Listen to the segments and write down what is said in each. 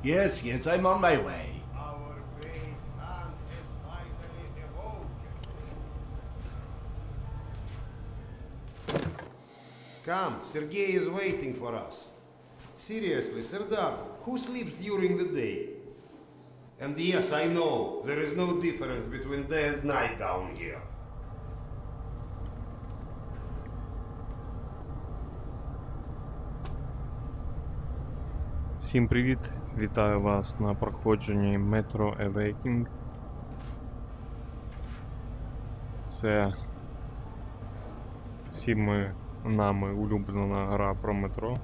Yes, yes, I'm on my way. Our great man is finally awoken. Come, Sergei is waiting for us. Seriously, Serdar, who sleeps during the day? And yes, I know, there is no difference between day and night down here. Всім привіт! Вітаю вас на проходженні Метро. Це всіми нами улюблена гра про метро,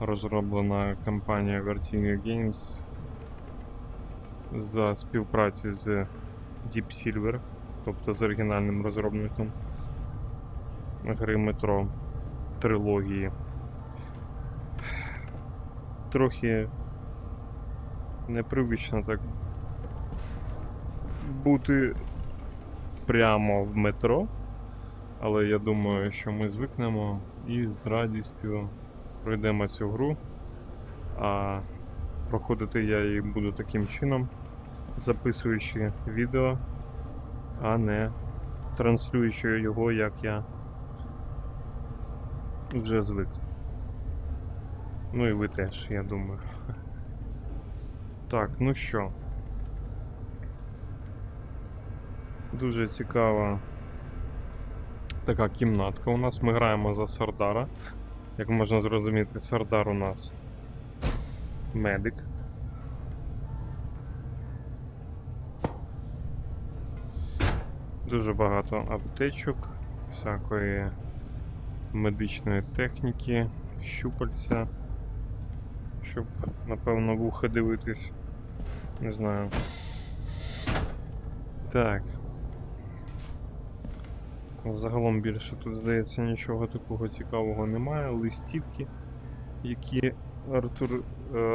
розроблена компанією Vertigo за співпраці з Deep Silver, тобто з оригінальним розробником гри Метро трилогії. Трохи непривично так бути прямо в метро, але я думаю, що ми звикнемо і з радістю пройдемо цю гру, а проходити я її буду таким чином, записуючи відео, а не транслюючи його, як я вже звик. Ну і ви теж, я думаю. Так, ну що. Дуже цікава така кімнатка у нас. Ми граємо за Сардара. Як можна зрозуміти, Сардар у нас медик. Дуже багато аптечок, всякої медичної техніки, щупальця. Щоб, напевно, вуха дивитись. Не знаю. Так. Загалом більше тут, здається, нічого такого цікавого немає. Листівки, які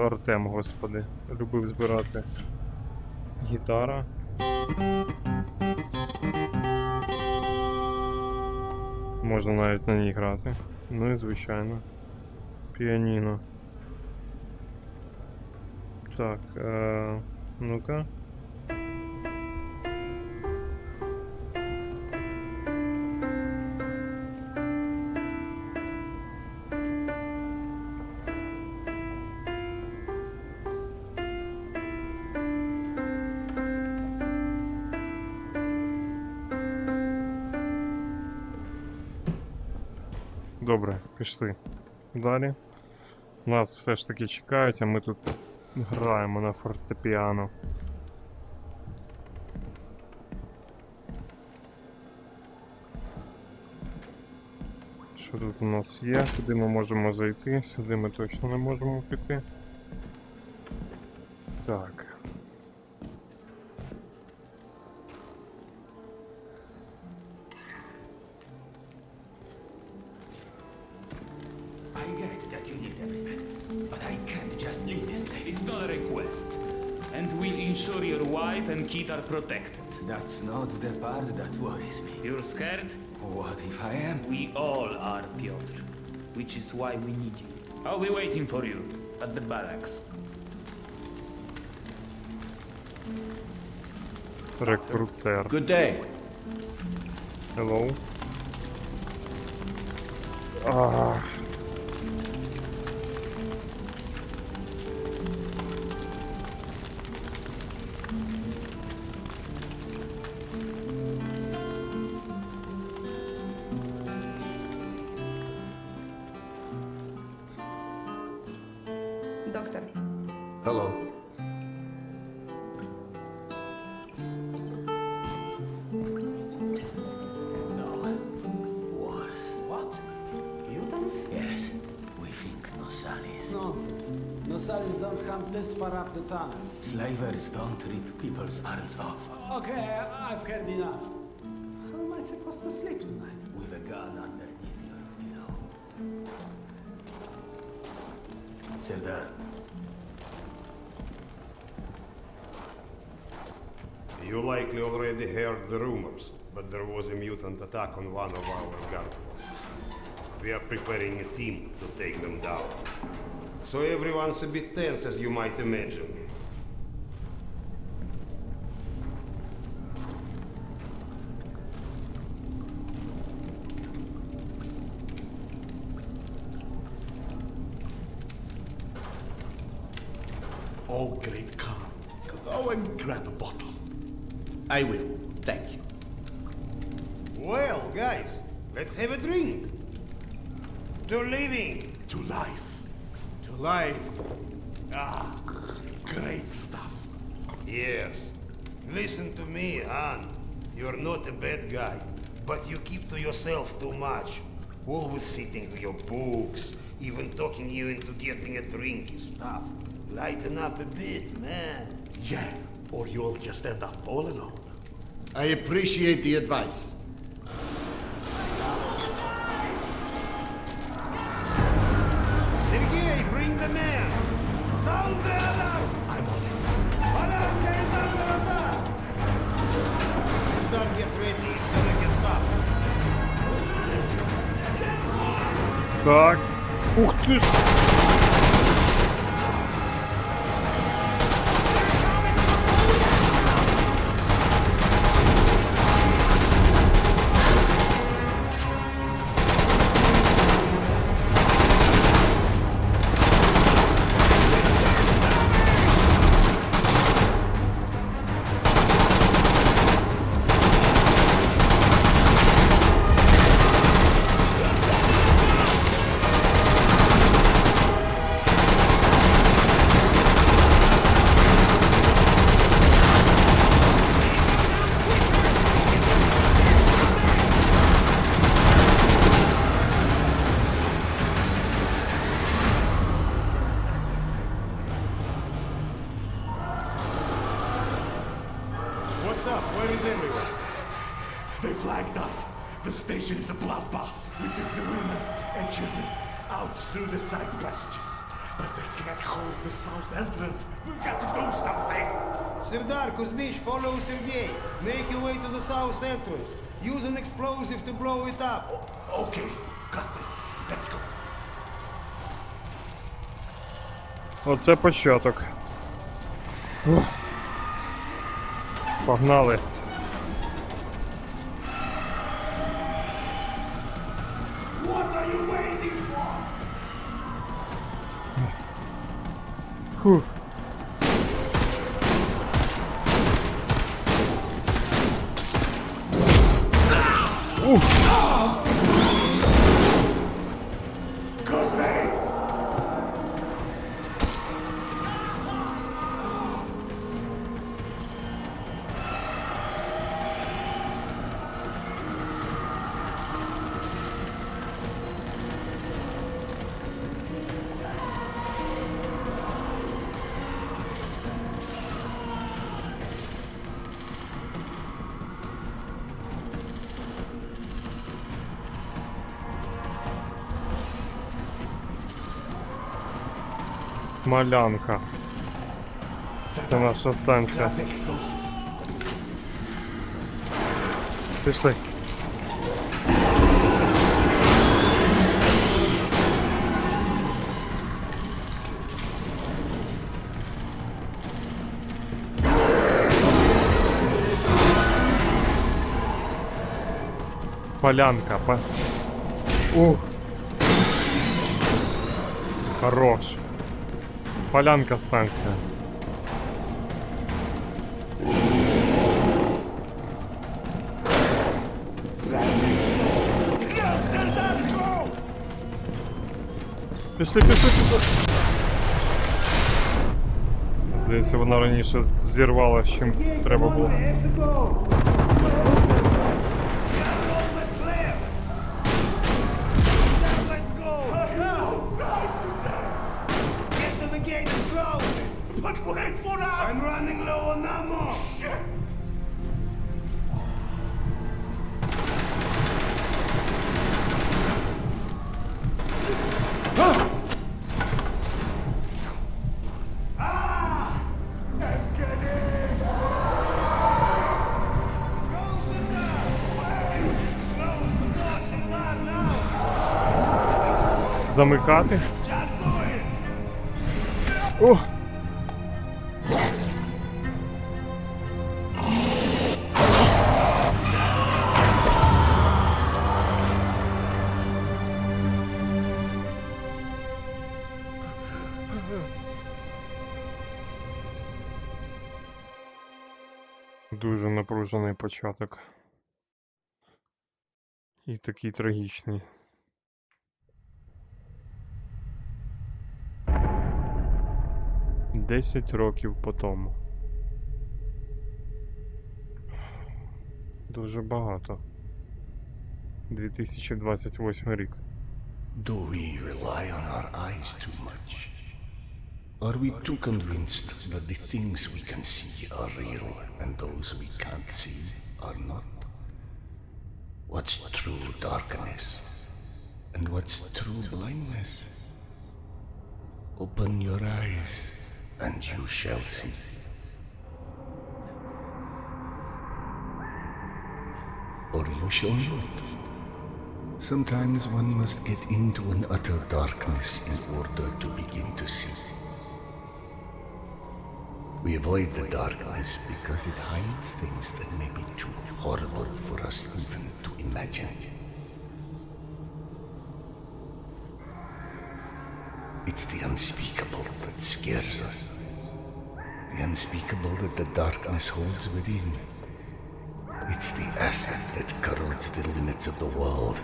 Артем, господи, любив збирати. Гітара. Можна навіть на ній грати. Ну і звичайно. Піаніно. Так, ну-ка. Добре, пішли далі. Нас все ж таки чекають, а ми тут граємо на фортепіано. Що тут у нас є? Куди ми можемо зайти? Сюди ми точно не можемо піти. Так. I get that you need everything, but I can't just leave this place. It's not a request, and we'll ensure your wife and kid are protected. That's not the part that worries me. You're scared? What if I am? We all are, Piotr, which is why we need you. I'll be waiting for you at the barracks. Рекрутер. Good day. Hello. Доктор, Hello. No. Worse. What? Mutants? Yes. We think no salis. Nonsense. No salis don't come this far up the tunnels. Slavers don't rip people's arms off. Okay, I've heard enough. How am I supposed to sleep tonight? With a gun underneath your pillow. Serdar. You likely already heard the rumors, but there was a mutant attack on one of our guard posts. We are preparing a team to take them down. So everyone's a bit tense, as you might imagine. Oh, great Khan. Go and grab a bottle. I will. Thank you. Well, guys, let's have a drink. To living. To life. To life. Ah, great stuff. Yes. Listen to me, Han. You're not a bad guy, but you keep to yourself too much. Always sitting with your books, even talking you into getting a drink is tough. Lighten up a bit, man. Yeah, or you'll just end up all alone. I appreciate the advice. Sergei, bring the man. Sound the alarm. I'm on it. Alarm is under attack. Don't get ready, it's gonna get tough. Так. Ух ти ж! What's up? Where is everyone? They flagged us. The station is a bloodbath. We took the women and children out through the side passages. But they can't hold the south entrance. We've got to do something. Serdar, Kuzmich, follow Sergei. Make your way to the south entrance. Use an explosive to blow it up. Okay, got it. Let's go. Оце початок. Ух. Погнали. What are you waiting for? Фух. Малянка. Це наша станція. Grab the explosive. Пішли. Полянка. Ух. Хорош. Полянка станція. Пішли. Здається, вона раніше зірвала, чим треба було. But wait for us! I'm running low on ammo. Shit! Замикати. О! Дуже напружений початок. І такий трагічний. Десять років по тому. Дуже багато. 2028 рік. Do we rely on our eyes too much? Are we too convinced that the things we can see are real and those we can't see are not? What's true darkness and what's true blindness? Open your eyes and you shall see. Or you shall not. Sometimes one must get into an utter darkness in order to begin to see. We avoid the darkness because it hides things that may be too horrible for us even to imagine. It's the unspeakable that scares us. The unspeakable that the darkness holds within. It's the acid that corrodes the limits of the world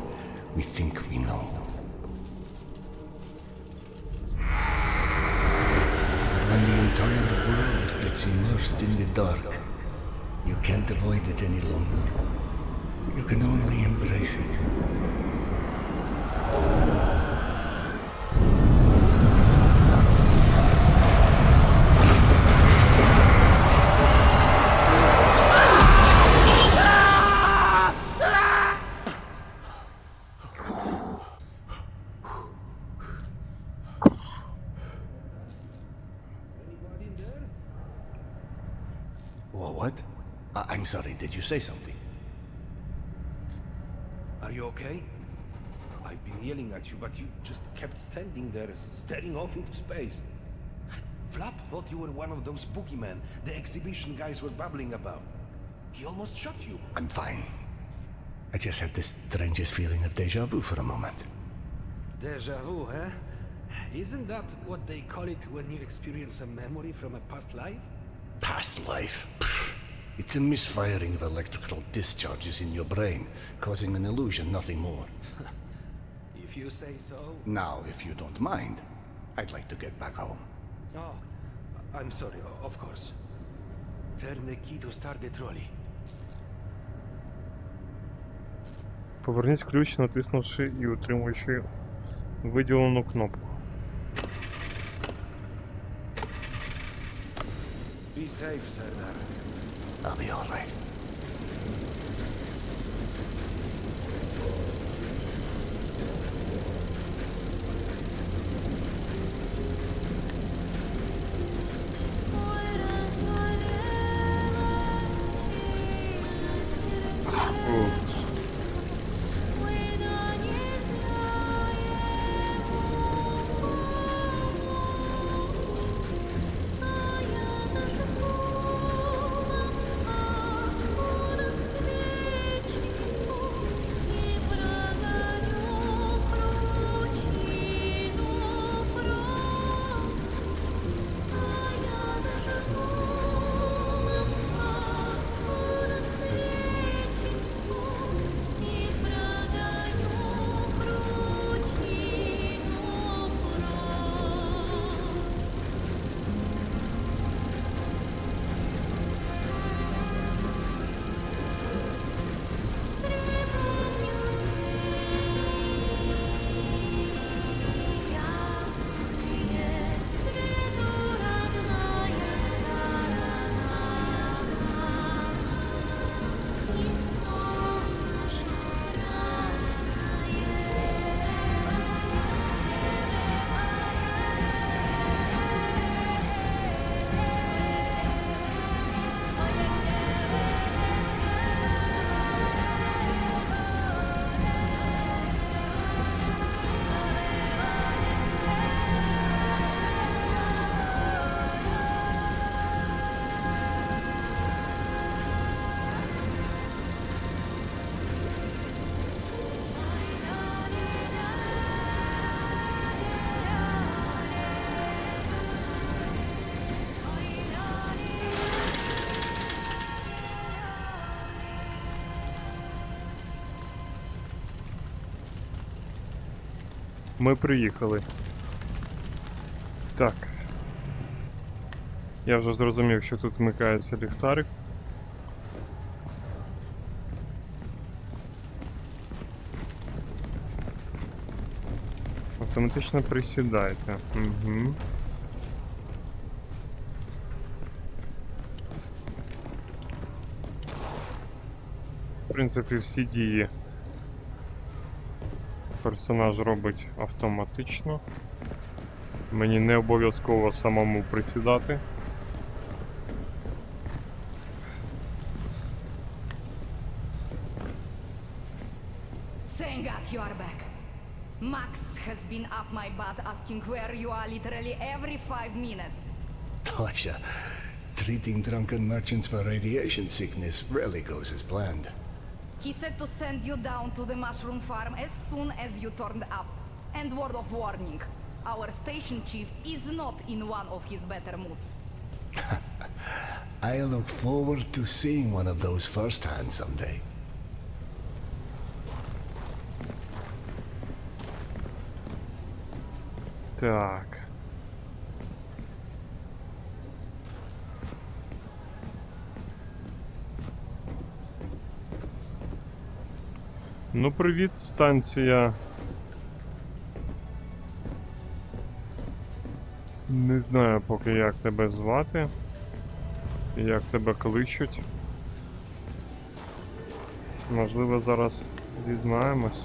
we think we know. When the entire world gets immersed in the dark, you can't avoid it any longer. You can only embrace it. What? I'm sorry, did you say something? Are you okay? I've been yelling at you, but you just kept standing there, staring off into space. Flap thought you were one of those boogeymen the exhibition guys were babbling about. He almost shot you. I'm fine. I just had the strangest feeling of deja vu for a moment. Deja vu, huh? Isn't that what they call it when you experience a memory from a past life? Past life? Pfft. It's a misfiring of electrical discharges in your brain, causing an illusion, nothing more. If you say so. Now, if you don't mind, I'd like to get back home. Oh, I'm sorry, of course. Turn the key to start the trolley. Поверніть ключ, натиснувши і утримуючи виділену кнопку. Be safe, Serdar. I'll be all right. Ми приїхали. Так. Я вже зрозумів, що тут вмикається ліхтарик. Автоматично присідайте. Угу. В принципі, всі дії персонаж робить автоматично. Мені не обов'язково самому присідати. Thank God you are back. Max has been up my butt asking where you are literally every 5 minutes. Tasha, treating drunken merchants for radiation sickness rarely goes as planned. He said to send you down to the mushroom farm as soon as you turned up. And word of warning, our station chief is not in one of his better moods. I look forward to seeing one of those firsthand someday. Так. Ну, привіт, станція. Не знаю поки, як тебе звати, як тебе кличуть. Можливо, зараз дізнаємось.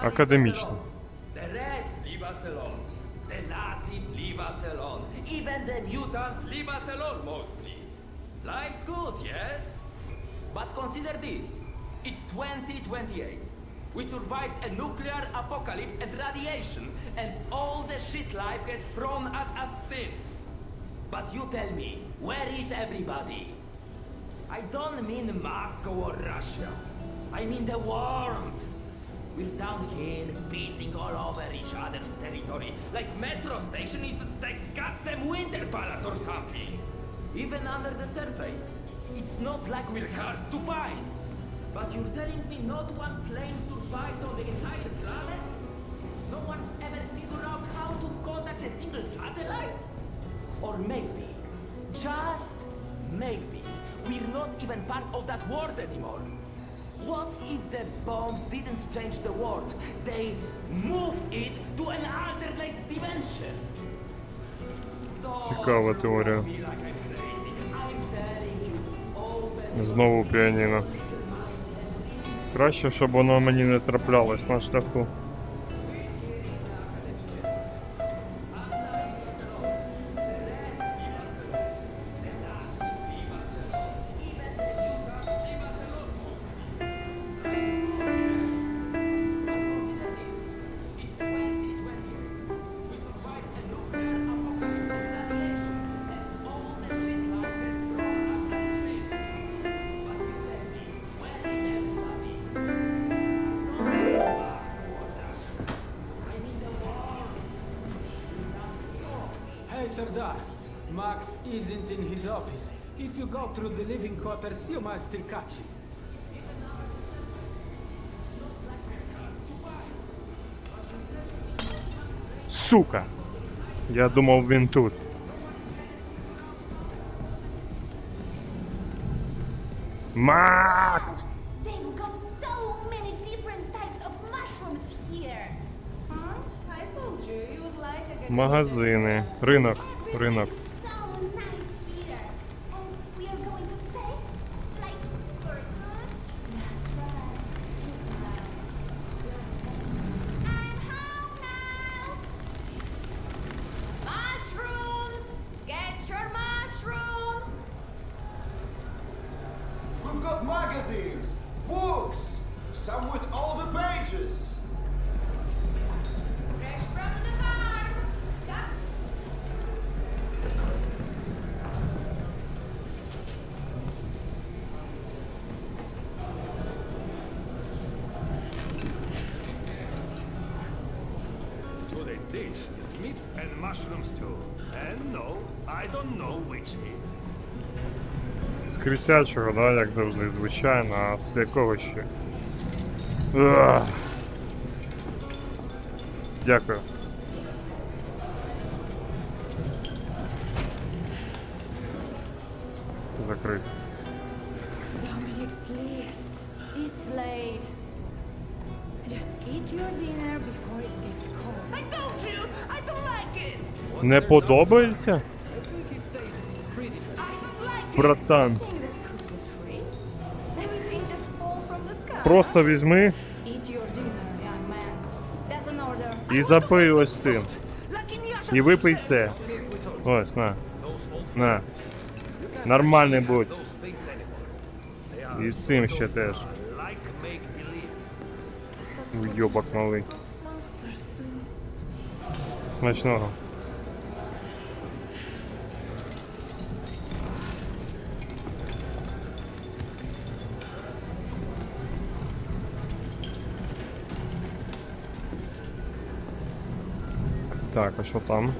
Академічно. The Reds leave us alone. The Nazis leave us alone. Even the mutants leave us alone, mostly. Life's good, yes? But consider this. It's 2028. We survived a nuclear apocalypse and radiation, and all the shit life has thrown at us since. But you tell me, where is everybody? I don't mean Moscow or Russia. I mean the world. We're down here, pissing all over each other's territory, like Metro station is the goddamn Winter Palace or something. Even under the surface, it's not like we're hard to find. But you're telling me not one plane survived on the entire planet? No one's ever figured out how to contact a single satellite? Or maybe, just maybe, we're not even part of that world anymore. What if the bombs didn't change the world? They moved it to an alternate dimension. Цікава теорія. Знову піаніно. Краще, щоб воно мені не траплялось на шляху. Hey, Sardar. Max isn't in his office. If you go through the living quarters, you might still catch him. Сука! Я думав, він тут. Макс! They've got so many different types of mushrooms here. Huh? I told you, you would like a good Магазини. Ринок. Ринок. Everything's so nice here. And we are going to stay? Like, for good? That's right. I'm home now! Mushrooms! Get your mushrooms! We've got magazines, books, some with all the pages. Fresh from the farm! Come. Today's dish is meat and mushroom stew. And no, I don't know which meat. З крисячого, да, як завжди, звичайно, а з якого ще? Ugh. Дякую. Закрито. Dominic, please. It's late. Just eat your dinner before it gets cold. I told you! I don't like it! Не подобається? I don't like it! Братан, Think that food was free? Everything just fall from the sky. просто візьми Eat your dinner, young man. That's an order. і запий ось цим. Like in Yasha І випий це. Ось, на. На. Нормальний будь. І цим ще теж. Уйобок малий. monsters too. Смачного. Так, а що там?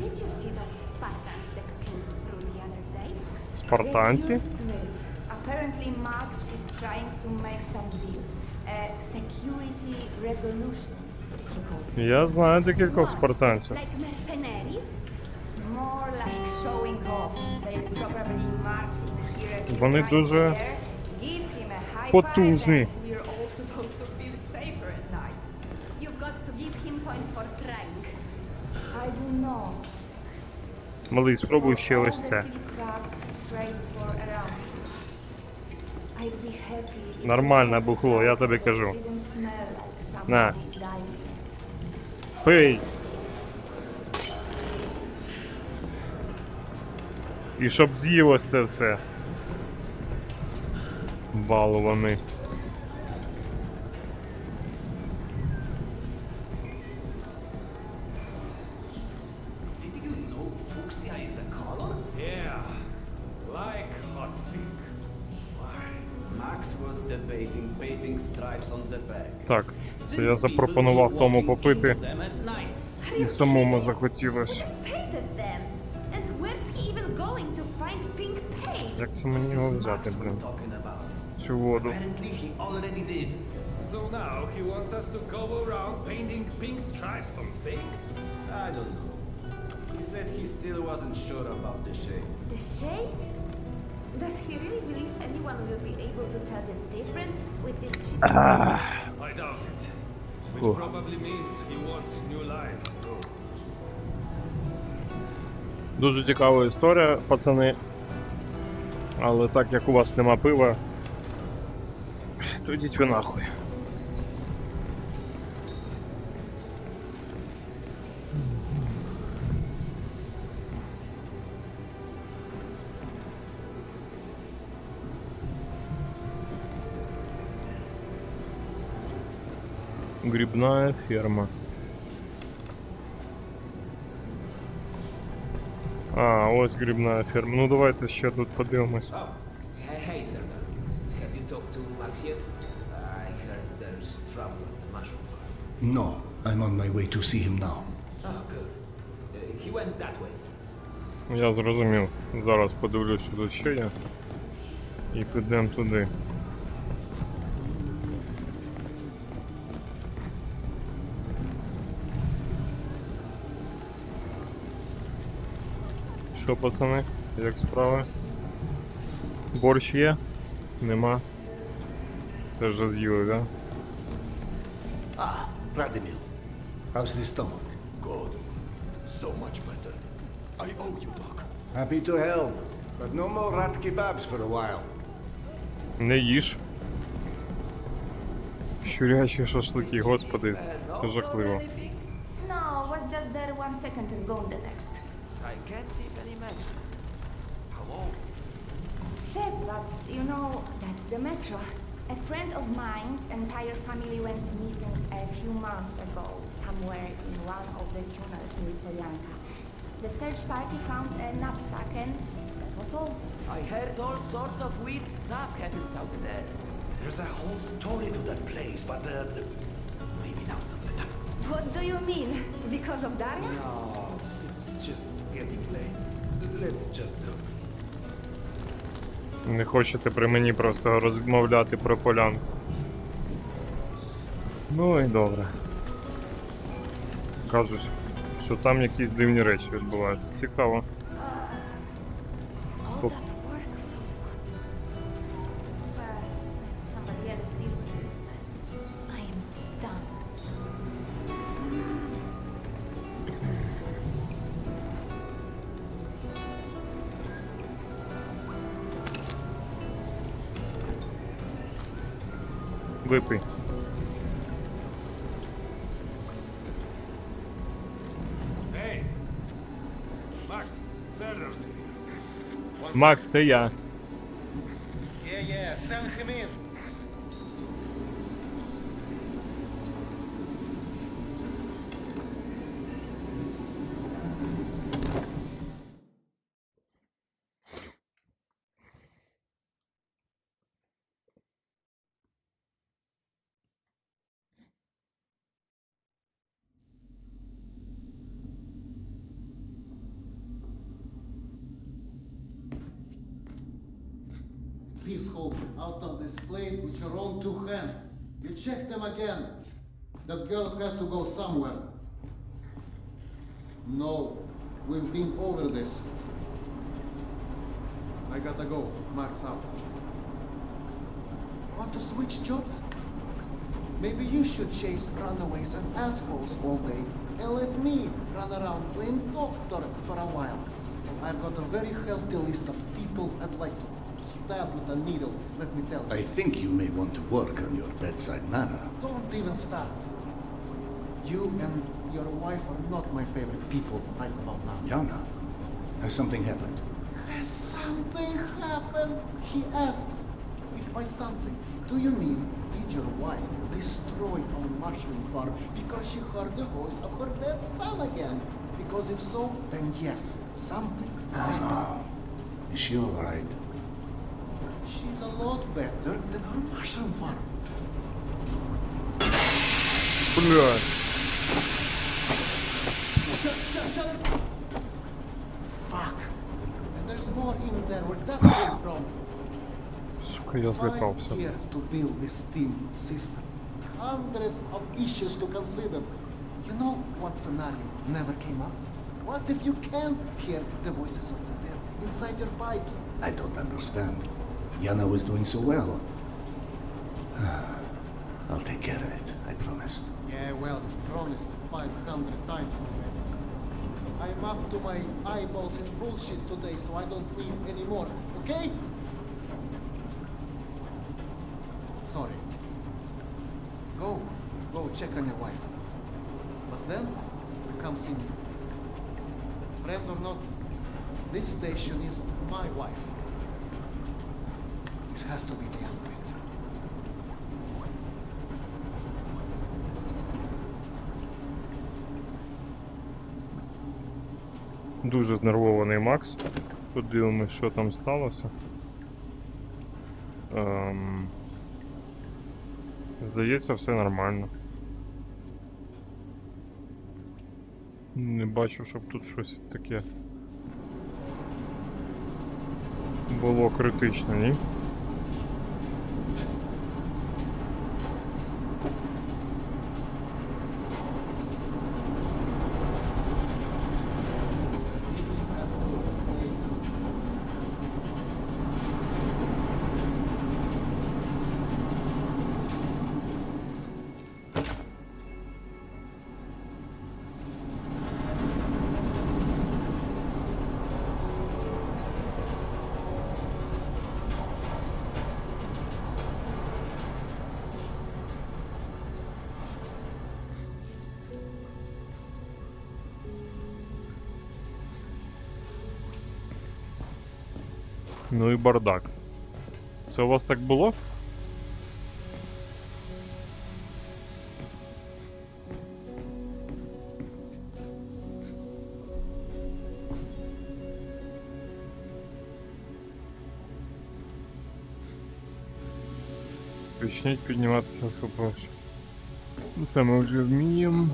Did you see those Spartans that came through the other day? Спартанці? Get used to it. Apparently Max is trying to make some deal. A security resolution, he called it. Я знаю декількох спартанців. Like mercenaries? More like showing off. They probably march in here a few Вони times дуже a year, give him a high потужні. five, and we're all supposed to feel safer at night. You've got to give him points for trying. I do know. Малий, спробуй ще For all ось the це. silly crap he trades for around here. I'd be happy if Нормальне бухло, я тобі кажу. it didn't smell like На. somebody died yet. Пий! І щоб з'їв ось це все. Балуваний. Did you know fuchsia is a color? Yeah, like hot pink. Why? Max was debating painting stripes on the back. Так, це я запропонував тому попити, і самому захотілось. Just painted them. And where's he even going to find pink paint? Як це мені його взяти, блін? Talking about. Цю воду. Apparently he already did. So now he wants us to go around painting pink stripes on things? I don't know. He said he still wasn't sure about the shade. The shade? Does he really believe anyone will be able to tell the difference with this shit? I doubt it. Which Cool. probably means he wants new lines too. Дуже цікава історія, пацани. Але так як у вас нема пива, то йдіть ви нахуй. Грибная ферма. А, ось грибная ферма. Ну давайте ще тут подивимось. Oh, hey, sir. Have you talked to Max yet? I heard there's trouble at the mushroom farm. No, I'm on my way to see him now. Oh, good. He went that way. Я зрозумів. Зараз подивлюсь, що тут ще є. І підемо туди. Що, пацани, як справи? Борщ є? Нема. Це вже з'їли, да? Ah, Vladimir. How's the stomach? Good. So much better. I owe you, Doc. Happy to help, but no more rat kebabs for a while. Не їж. Щурячі шашлики, господи, це жахливо. No, was just there 1 second and gone the next. I can't even imagine. How old? Sad, but you know, that's the Metro. A friend of mine's entire family went missing a few months ago, somewhere in one of the tunnels near Polyanka. The search party found a knapsack and that was all. I heard all sorts of weird stuff happens out there. There's a whole story to that place, but maybe now's not the time. What do you mean? Because of Daria? No, it's just getting late. Let's just do it. Не хочете при мені просто розмовляти про полянку. Ну і добре. Кажуть, що там якісь дивні речі відбуваються. Цікаво. All that work for what? Well, let somebody else deal with this mess. I am done. Випий. Hey! Max, Sanders. Макс, це я. Please hold out of this place with your own two hands. You check them again. That girl had to go somewhere. No, we've been over this. I gotta go. Max out. Want to switch jobs? Maybe you should chase runaways and assholes all day and let me run around playing doctor for a while. I've got a very healthy list of people I'd like to stab with a needle, let me tell you. I think you may want to work on your bedside manner. Don't even start. You and your wife are not my favorite people right about now. Yana, has something happened? Has something happened? He asks. If by something, do you mean did your wife destroy our mushroom farm because she heard the voice of her dead son again? Because if so, then yes, something happened. Is she all right? She's a lot better than her mushroom farm. Блядь. Shut. Fuck. And there's more in there where that came from. Сука, я 5 злякався. years to build this steam system. Hundreds of issues to consider. You know what scenario never came up? What if you can't hear the voices of the dead inside your pipes? I don't understand. Yana was doing so well. I'll take care of it, I promise. Yeah, well, you've promised 500 times already. I'm up to my eyeballs in bullshit today, so I don't need any more, okay? Sorry. Go check on your wife. But then, you come see me. Friend or not, this station is my wife. This has to be the end of it. Дуже знервований Макс. Подивимось, що там сталося. Здається, все нормально. Не бачу, щоб тут щось таке було критично, ні? Ну і бардак. Це у вас так було? Почніть підніматися з попроще. Це ми вже вміємо.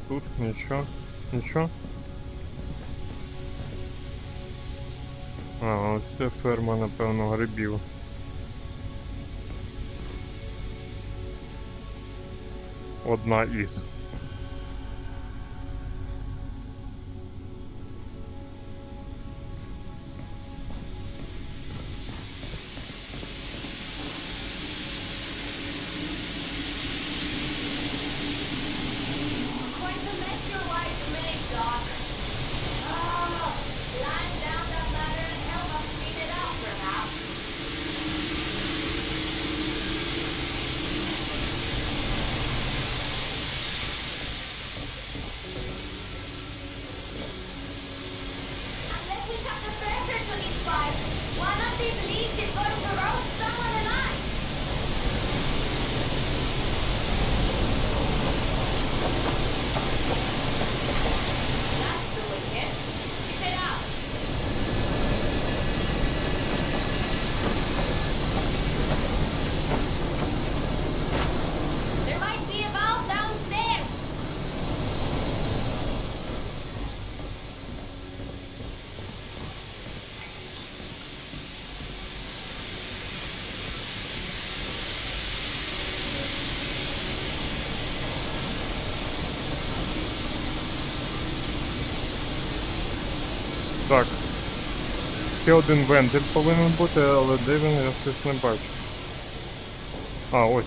тут? Нічого. Нічого? А, ось це ферма, напевно, грибів. Одна із. Going to mess your wife made, Doc. Oh, climb down that ladder and help us clean it up, perhaps. Unless we cut the pressure to these pipes, one of these leaks is going to roast someone alive. That's doing it. Keep it up. There might be a valve downstairs. Так. Ще один вентиль повинен бути, але де він, я щось не бачу. А, ось.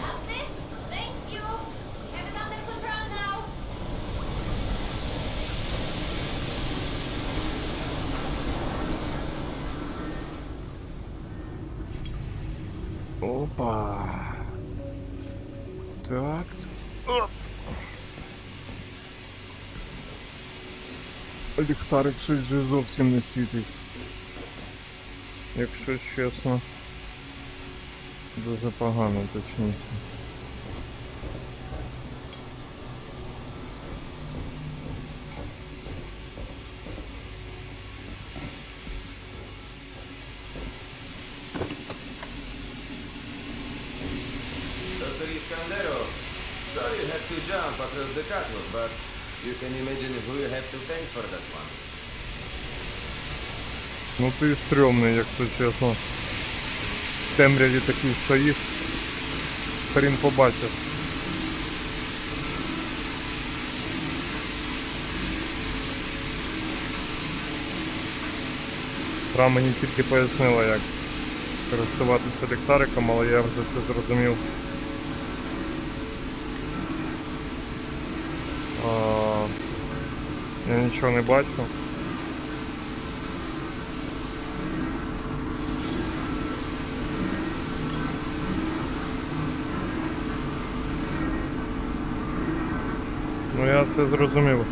That's it. Thank you. Have it under control now. Опа. Так. Оп. Ліхтарик щось вже зовсім не світить. Якщо чесно. Дуже погано, точніше. Dr. Iskandero, sorry you had to jump across the catwalk, but you can imagine who you have to thank for that one. Ну ти стрьомний, якщо чесно. В темряві такий стоїш. Хрін побачиш. Гра мені тільки пояснила, як користуватися ліхтариком, але я вже це зрозумів. Я нічого не бачу. Ну я це зрозумів.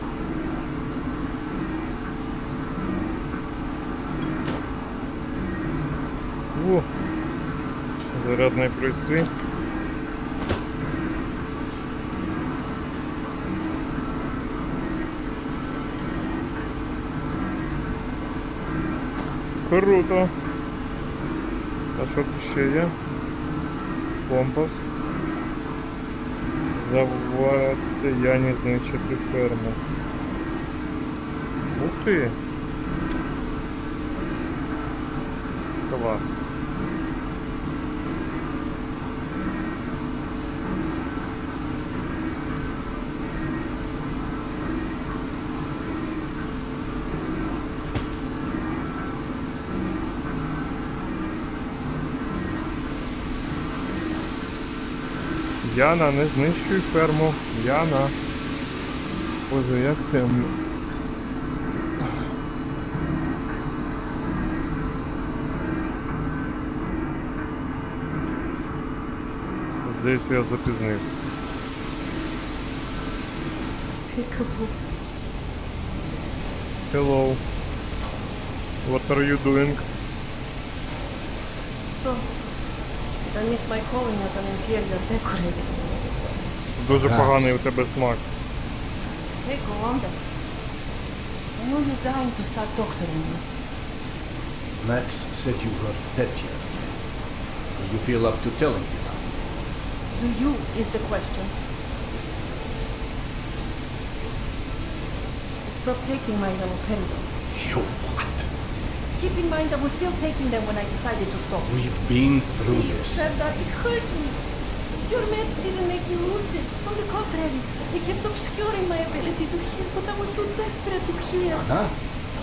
О, зарядний пристрій. Круто. А що тут ще є? Компас. Заввати Яні знищити ферму. Ух ти! Клас. Яна, не знищуй ферму. Яна. Боже, як темно. Здається, я запізнився. Hello. What are you doing? So, I miss my calling as an interior decorator. Дуже поганий у тебе смак. Hey, go on then. I know you're dying to start doctoring me. Max said you heard that yet. Do you feel up to telling me about it? Do you is the question. Stop taking my yellow Vertigo. You what? Keep in mind I was still taking them when I decided to stop. We've been through You this. said that it hurt me. Your meds didn't make me lose it. On the contrary, they kept obscuring my ability to hear what I was so desperate to hear. Anna,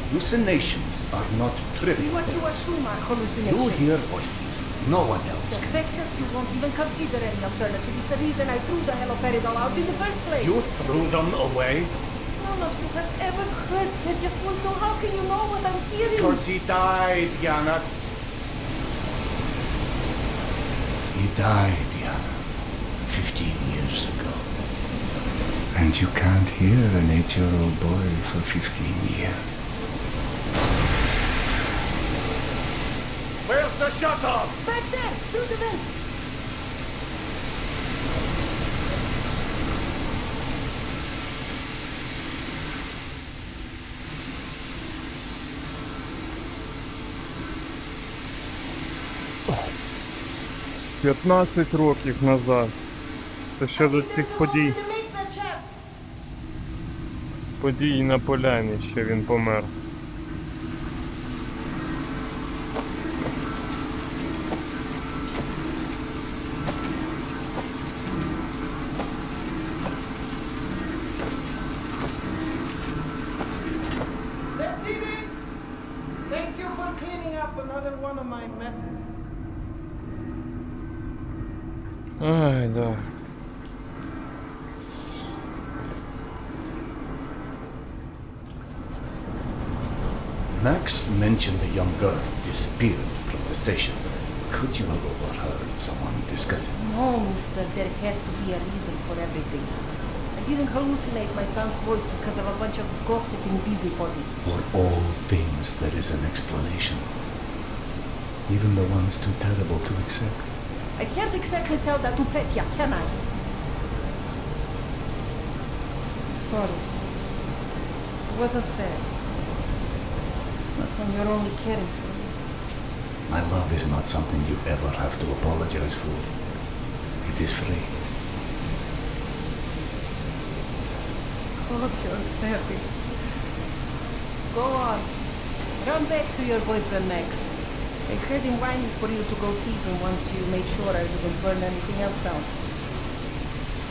hallucinations are not trivial What you things. assume are You hallucinations. hear voices no one else The can. fact that you won't even consider any alternative is the reason I threw the Hello Vertigo out in the first place. You threw them away? None of you have ever heard Petya's voice, so how can you know what I'm hearing? Because he died, Yana. He died, Yana, 15 years ago. And you can't hear an 8-year-old boy for 15 years. Where's the shuttle? Back there, through the vent. — 15 років назад. Та ще до цих подій на поляні ще він помер. That did it! Thank you for cleaning up another one of my messes. Ай, да. Max mentioned the young girl disappeared from the station. Could you have overheard someone discussing? No, mister, there has to be a reason for everything. I didn't hallucinate my son's voice because of a bunch of gossiping busybodies. For all things there is an explanation. Even the ones too terrible to accept. I can't exactly tell that to Petya, can I? Sorry. It wasn't fair. Not when you're only caring for me. My love is not something you ever have to apologize for. It is free. God, you're savage. Go on. Run back to your boyfriend, Max. I heard him whining for you to go see him once you made sure I didn't burn anything else down.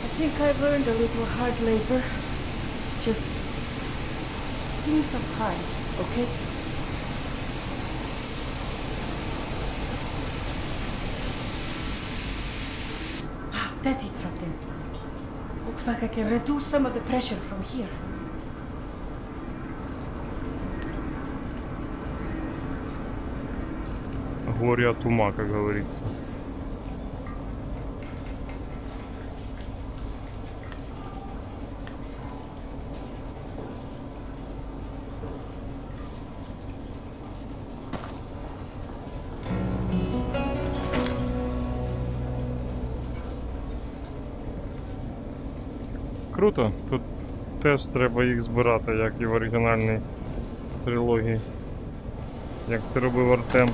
I think I've earned a little hard labor. Just give me some time, okay? Ah, that did something. Looks like I can reduce some of the pressure from here. Горе от ума, как говорится. Круто, тут теж треба їх збирати, як і в оригінальній трилогії. Як це робив Артем.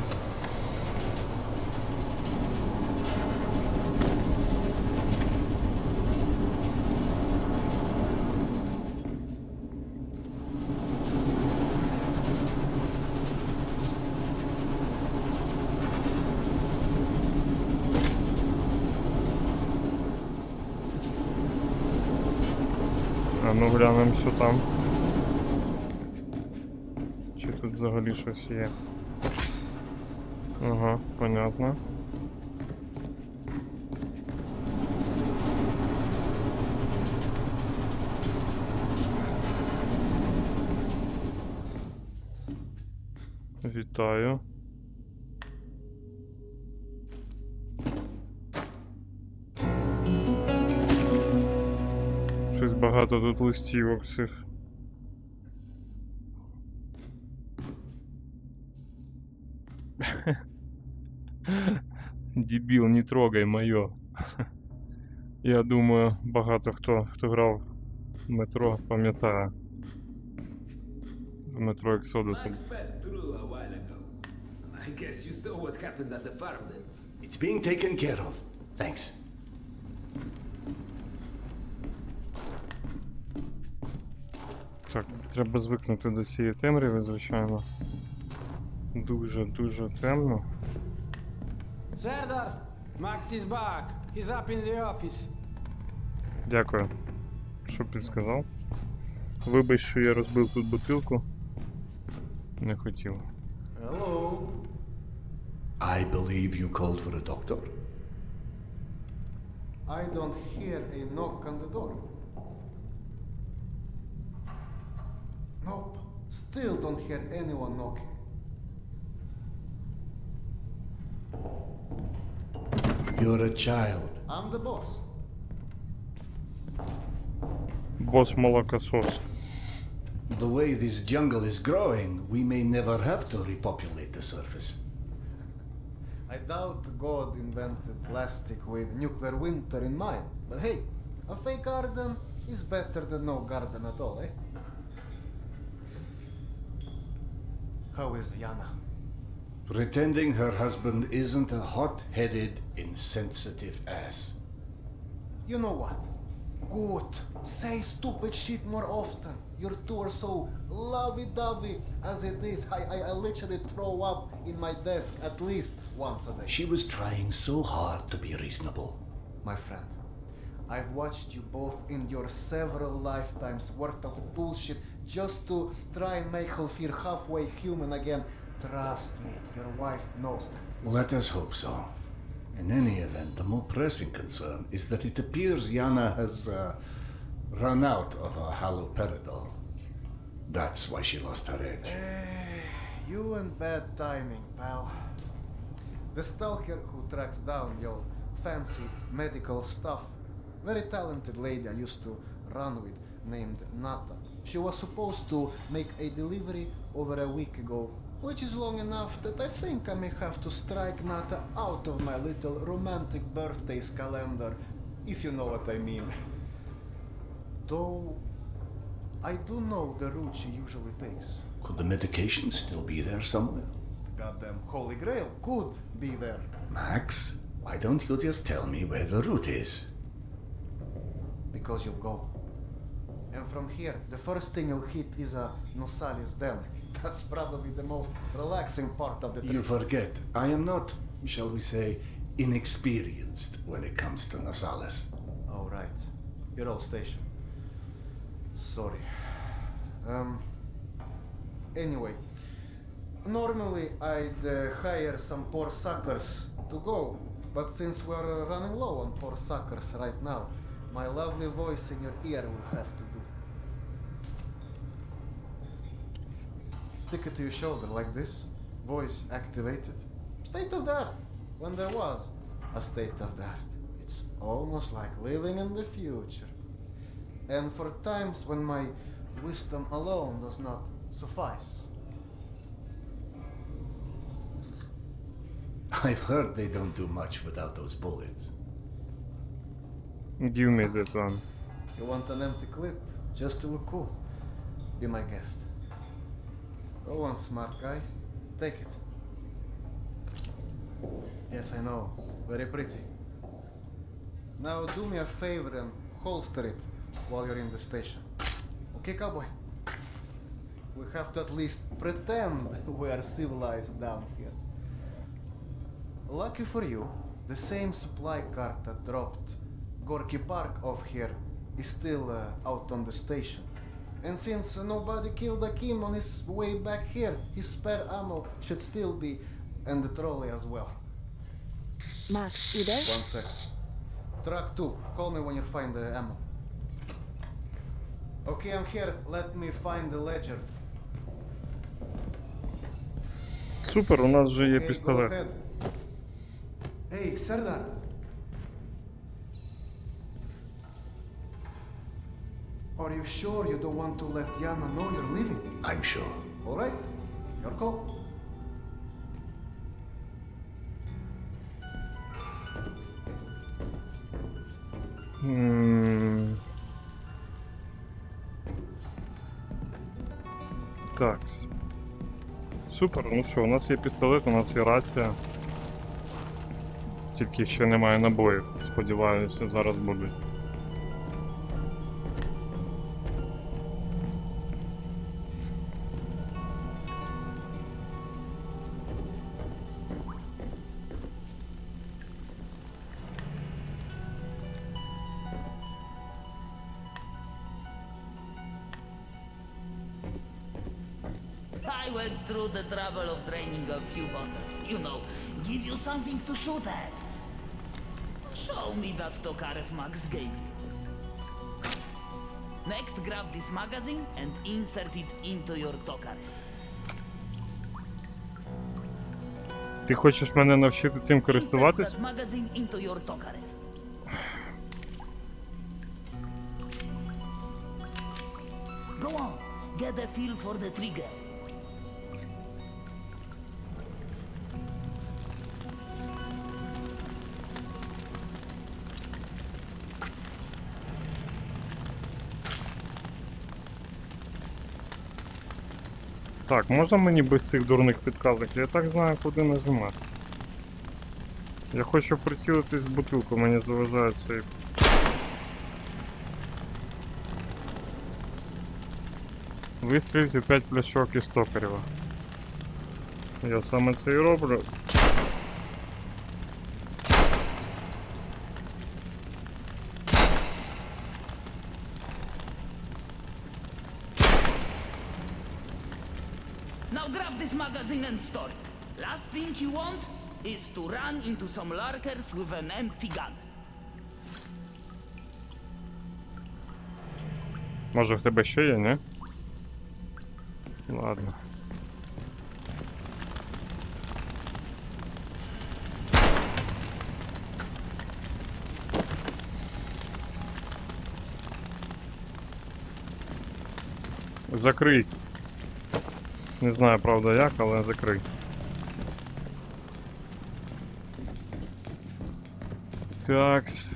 А ну глянемо, що там. Чи тут взагалі щось є? Ага, понятно. Вітаю. Щось багато тут листівок цих. Дебіл, не трогай моє. Я думаю, багато хто грав в Метро, пам'ятає. В Метро Ексодусу. Max passed through a while ago. I guess you saw what happened at the farm then. It's being taken care of. Thanks. Так, треба звикнути до цієї темряви, звичайно. Дуже темно. Serdar, Max is back. He's up in the office. Дякую, що підсказав. Вибач, що я розбив тут бутилку. Не хотів. Hello. I believe you called for a doctor. I don't hear a knock on the door. Nope. Still don't hear anyone knocking. You're a child. I'm the boss. Бос молокосос. The way this jungle is growing, we may never have to repopulate the surface. I doubt God invented plastic with nuclear winter in mind. But hey, a fake garden is better than no garden at all, eh? How is Yana? Pretending her husband isn't a hot-headed, insensitive ass. You know what? Good. Say stupid shit more often. Your two are so lovey-dovey as it is. I literally throw up in my desk at least once a day. She was trying so hard to be reasonable. My friend, I've watched you both endure several lifetimes worth of bullshit just to try and make her feel halfway human again. Trust me, your wife knows that. Let us hope so. In any event, the more pressing concern is that it appears Yana has run out of her haloperidol. That's why she lost her edge. You and bad timing, pal. The stalker who tracks down your fancy medical stuff, very talented lady I used to run with named Nata. She was supposed to make a delivery over a week ago, which is long enough that I think I may have to strike Nata out of my little romantic birthdays calendar, if you know what I mean. Though I do know the route she usually takes. Could the medication still be there somewhere? The goddamn Holy Grail could be there. Max, why don't you just tell me where the route is? Because you'll go. And from here, the first thing you'll hit is a Nosali's den. That's probably the most relaxing part of the trip. You forget, I am not, shall we say, inexperienced when it comes to Nosales. Oh, right. Your old station. Sorry. Anyway, normally I'd hire some poor suckers to go, but since we're running low on poor suckers right now, my lovely voice in your ear will have to do. Stick it to your shoulder like this, voice activated. State of the art, when there was a state of the art. It's almost like living in the future. And for times when my wisdom alone does not suffice. I've heard they don't do much without those bullets. Give me that one. You want an empty clip, just to look cool? Be my guest. Go on, smart guy. Take it. Yes, I know. Very pretty. Now do me a favor and holster it while you're in the station. Okay, cowboy? We have to at least pretend we are civilized down here. Lucky for you, the same supply car that dropped Gorky Park off here is still out on the station. And since nobody killed Akim on his way back here, his spare ammo should still be in the trolley as well. Max, you there? One sec. Truck 2, call me when you find the ammo. Okay, I'm here. Let me find the ledger. Супер, у нас же є Okay, go пістолет. ahead. Hey, Serdar. Are you sure you don't want to let Yana know you're leaving? I'm sure. All right, your call. Такс. Супер, ну що, у нас є пістолет, у нас є рація. Тільки ще немає набоїв. Сподіваюся, зараз будуть. I went through the trouble of draining a few bottles. You know, give you something to shoot at. Show me that Tokarev Max gave you. Next, grab this magazine and insert it into your Tokarev. Ти хочеш мене навчити цим користуватись? Insert that magazine into your Tokarev. Go on, get a feel for the trigger. Так, можна мені без цих дурних підказок? Я так знаю, куди нажимати. Я хочу прицілитись в бутилку, мені заважає цей... Вистрілити 5 пляшок із Токарєва. Я саме це і роблю. Now grab this magazine and store it. Last thing you want is to run into some lurkers with an empty gun. Може в тебе ще є, не? Ладно. Закрий. Не знаю, правда, як, але закрий. Такс.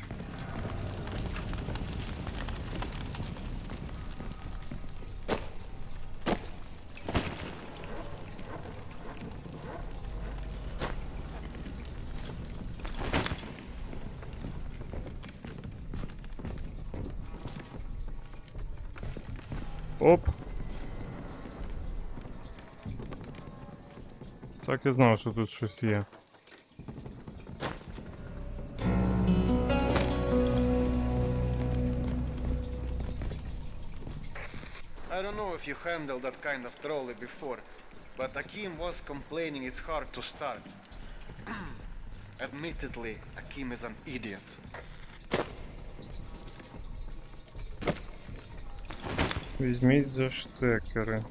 Оп. Так і знав, що тут щось є. I don't know if you handled that kind of trolley before, but Akim was complaining it's hard to start. Admittedly, Akim is an idiot. Візьміть за штекери.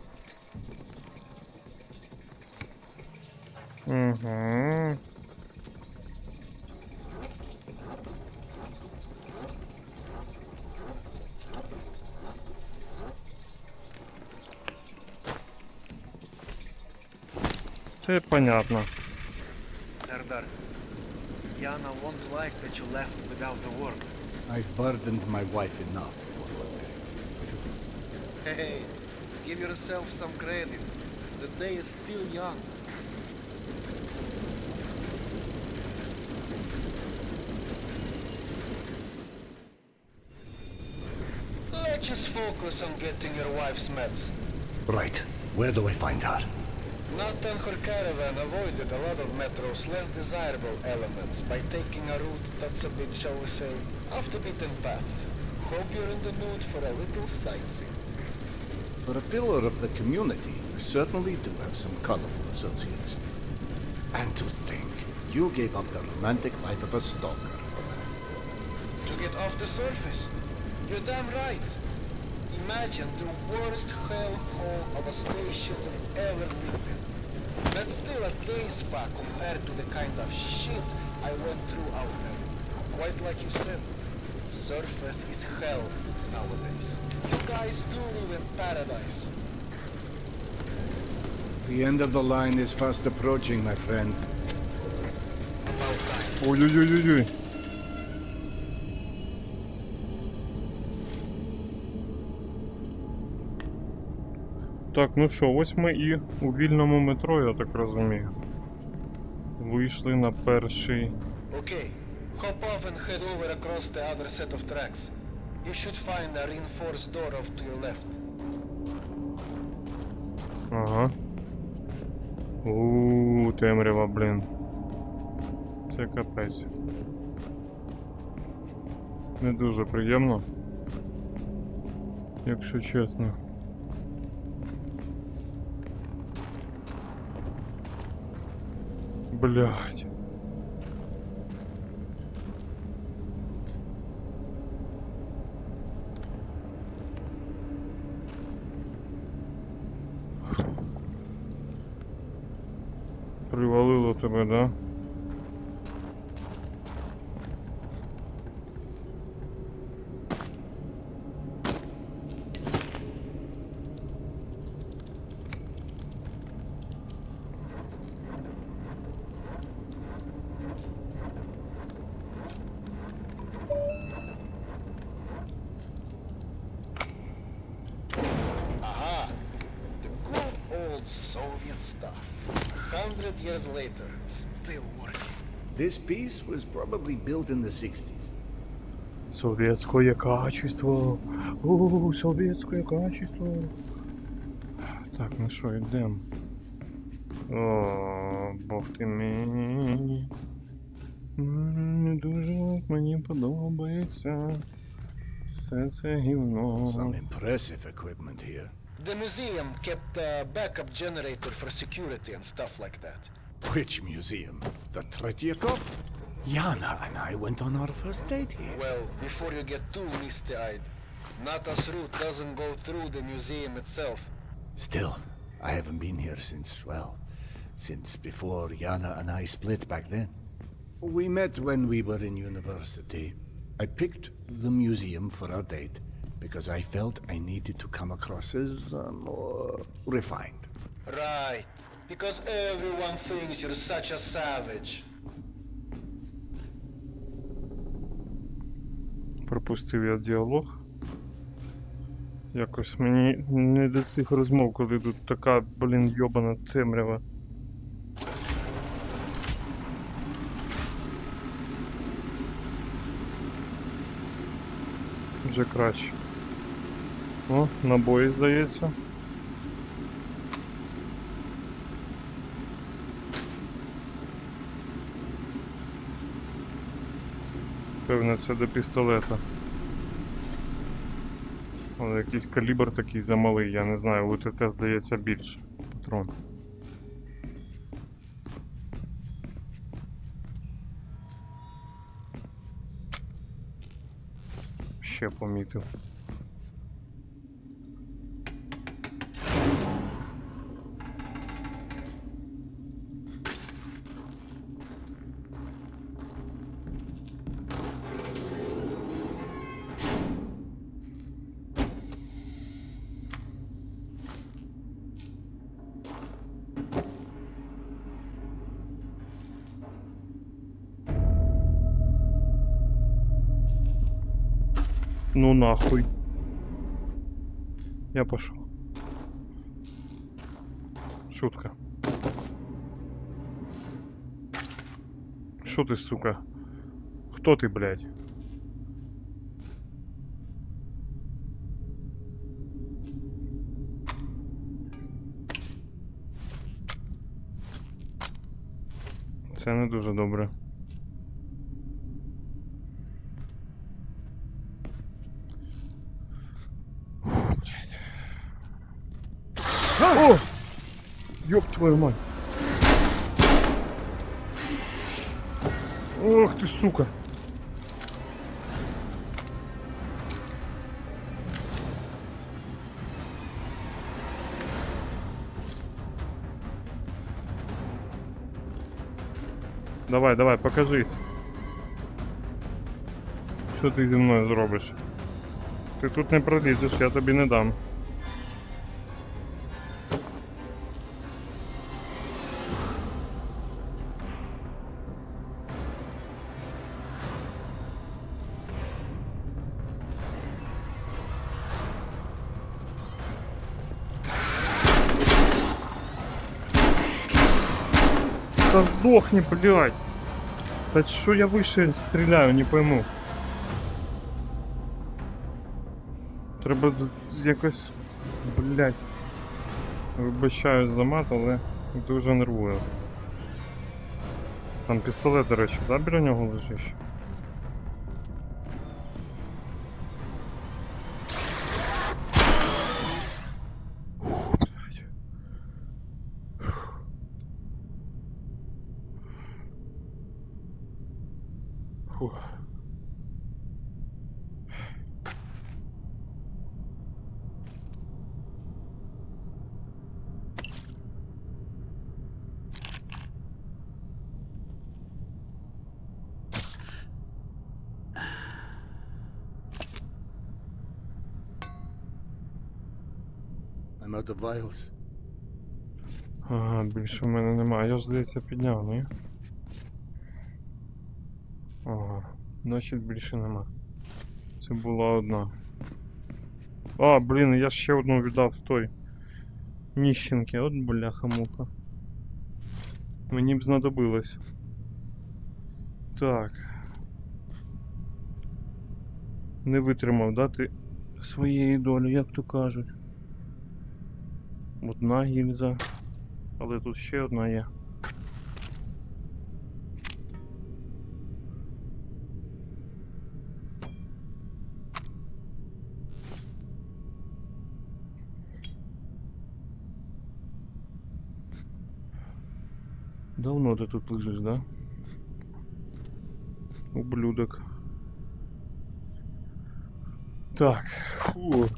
Угу. Це понятно. Serdar, Yana won't like that you left without the work. I've burdened my wife enough. Hey, give yourself some credit. The day is still young. Let's just focus on getting your wife's meds. Right. Where do I find her? Not and her caravan avoided a lot of Metro's less desirable elements by taking a route that's a bit, shall we say, off the beaten path. Hope you're in the mood for a little sightseeing. For a pillar of the community, we certainly do have some colorful associates. And to think, you gave up the romantic life of a stalker for that. To get off the surface? You're damn right. Imagine the worst hellhole of a station you've ever lived in. That's still a day spa compared to the kind of shit I went through out there. Quite like you said, surface is hell nowadays. You guys do live in paradise. The end of the line is fast approaching, my friend. About time. Ой-ой-ой-ой. Так, ну що, ось ми і у вільному метро, я так розумію. Вийшли на перший. Okay, hop off and head over across the other set of tracks. You should find a reinforced door off to your left. Ага. Темрява, блін. Це капець. Не дуже приємно, якщо чесно. Блядь. Привалило тебе, да? Aha! The good old Soviet stuff. 100 years later, still working. This piece was probably built in the 60s. Советское качество. О, советское качество. Так, ну що, йдемо. О, Бог ти мій. Не дуже мені подобається. Все це гівно. Some impressive equipment here. The museum kept a backup generator for security and stuff like that. Which museum? The Tretyakov? Yana and I went on our first date here. Well, before you get too misty-eyed, Nata's route doesn't go through the museum itself. Still, I haven't been here since before Yana and I split back then. We met when we were in university. I picked the museum for our date because I felt I needed to come across as more refined. Right. Because everyone thinks you're such a savage. Пропустив я діалог. Якось мені не до цих розмов, коли тут така, блін, йобана темрява. Вже краще. О, набої, здається. Певне, це до пістолета. Але якийсь калібр такий замалий, я не знаю, УТТ здається більше. Патрон. Ще помітив. Ну нахуй. Я пошел. Шутка. Шо ты, сука? Кто ты, блядь? Це не дуже добре. О! Ёб твою мать. Ох ты, сука. Давай, давай, покажись. Що ти зі мною зробиш? Ти тут не пролізеш, я тобі не дам. Та здохни, блядь! Та що я вище стріляю, не пойму. Треба якось... Блядь. Вибачаюсь за мат, але дуже нервую. Там пістолет, до речі, да, біля нього лежиш? Фух. I'm out of vials. Ага, більше в мене немає. Я ж, здається, підняв, ні? Ага, значить більше нема. Це була одна. А, блін, я ще одну віддав той. Ніщенки, от бляха-муха. Мені б знадобилось. Так. Не витримав, да, ти своєї долі, як то кажуть. Одна гільза. Але тут ще одна є. Давно ти тут лежиш, да? Ублюдок. Так, фу.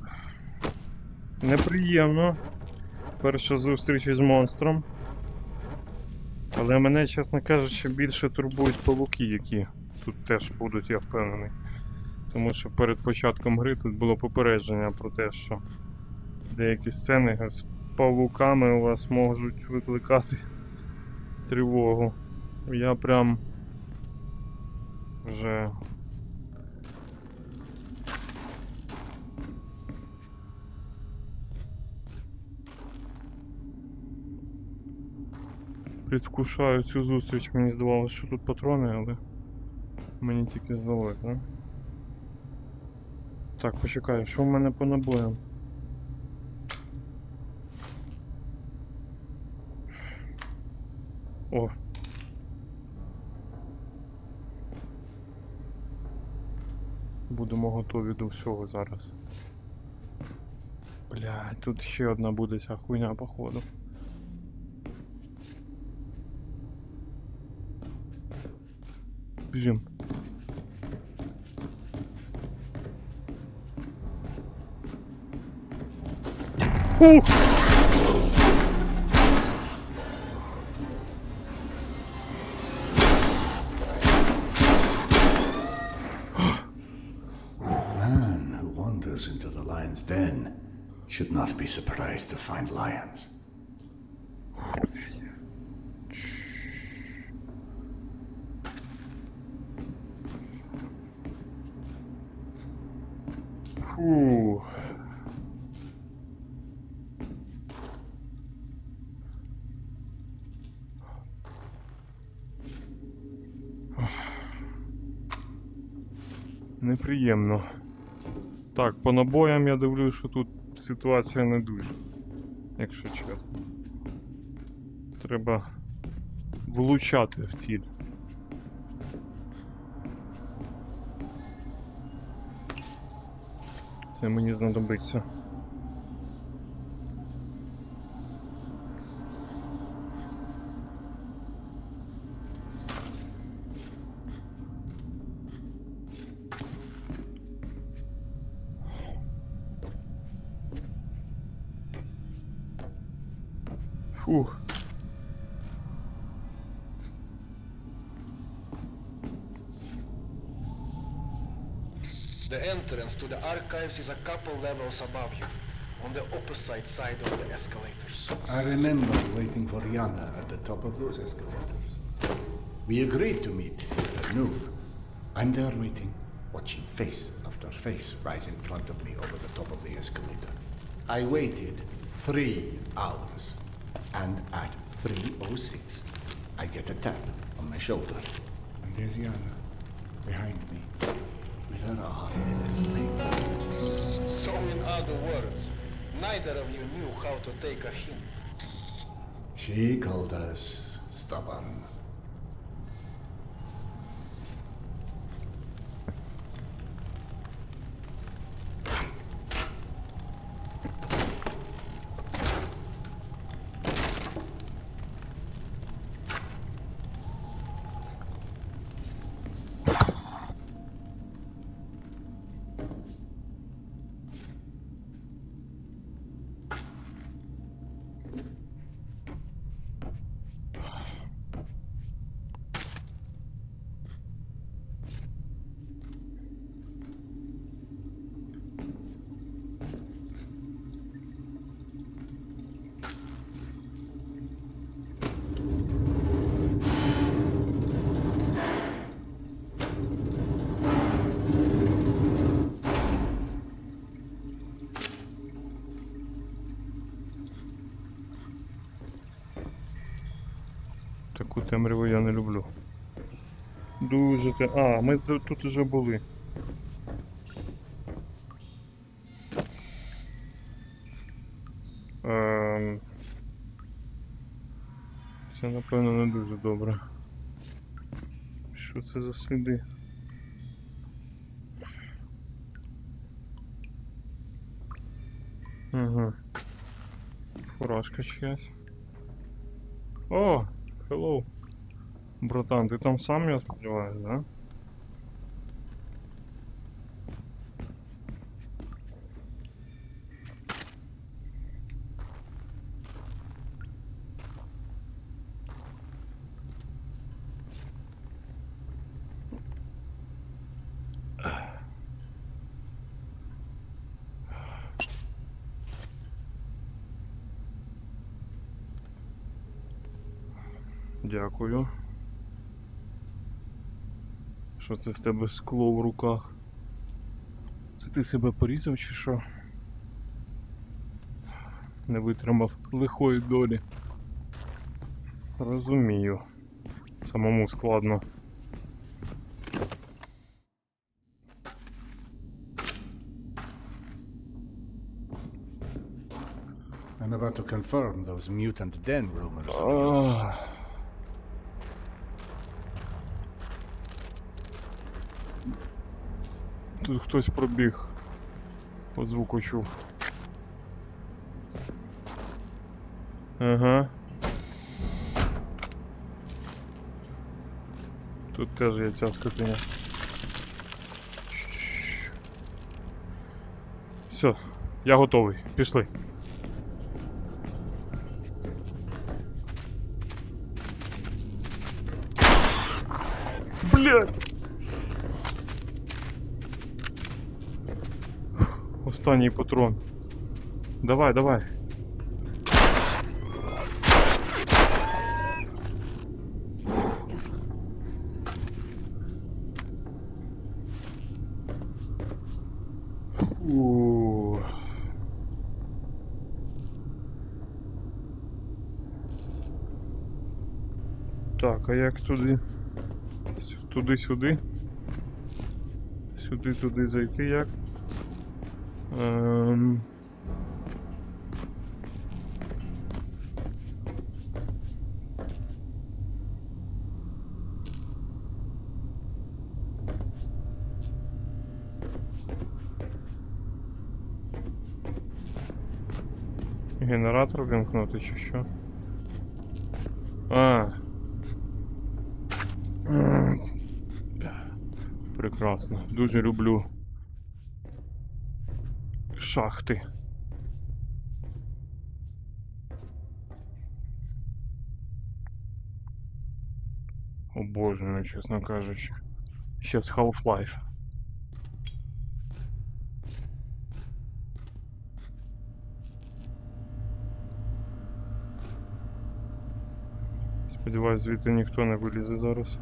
Неприємно. Перша зустріч із монстром. Але мене, чесно кажучи, більше турбують павуки, які тут теж будуть, я впевнений. Тому що перед початком гри тут було попередження про те, що деякі сцени з павуками у вас можуть викликати тривогу. Я прям вже предвкушаю цю зустріч. Мені здавалося, що тут патрони, але мені тільки здалося, да? Так, почекай, що в мене по набоям? О! Будемо готові до всього зараз. Блядь, тут ще одна буде ця хуйня, походу. Біжим. Ух! Man who wanders into the lion's den should not be surprised to find lions. Фу. Неприємно. Так, по набоям я дивлюсь, що тут ситуація не дуже, якщо чесно. Треба влучати в ціль. Це мені знадобиться. Фух. The entrance to the archives is a couple levels above you, on the opposite side of the escalators. I remember waiting for Yana at the top of those escalators. We agreed to meet at noon. I'm there waiting, watching face after face rise in front of me over the top of the escalator. I waited 3 hours, and at 3:06, I get a tap on my shoulder. And there's Yana, behind me, with her arm in a sling. So in other words, neither of you knew how to take a hint. She called us stubborn. Таку темряву я не люблю. Дуже А, ми тут уже були. Це, напевно, не дуже добре. Що це за сліди? Ага. Фуражка чиясь. О! Hello. Братан, ти там сам, я сподіваюся, да? Дякую. Що це в тебе скло в руках? Це ти себе порізав чи що? Не витримав лихої долі. Розумію. Самому складно. I'm about to confirm those mutant den rumors of yours. Тут хтось пробіг. По звуку чув. Ага. Тут теж є ця скотиня. Все, я готовий. Пішли. Блядь! Останній патрон. Давай, давай. Так, а як туди? Туди-сюди? Сюди-туди зайти як? Генератор вимкнути чи що? Прекрасно. Дуже люблю шахти. Обожнюю, чесно кажучи. Ще з Half-Life. Сподіваюсь, звідти ніхто не вилізе зараз.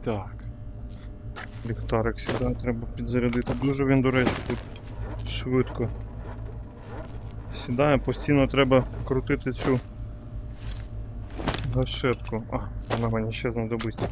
Так. Ліхтарик сюди треба підзарядити. Дуже він, до речі, тут швидко сідає, постійно треба крутити цю гашетку. А, вона мені ще знадобиться.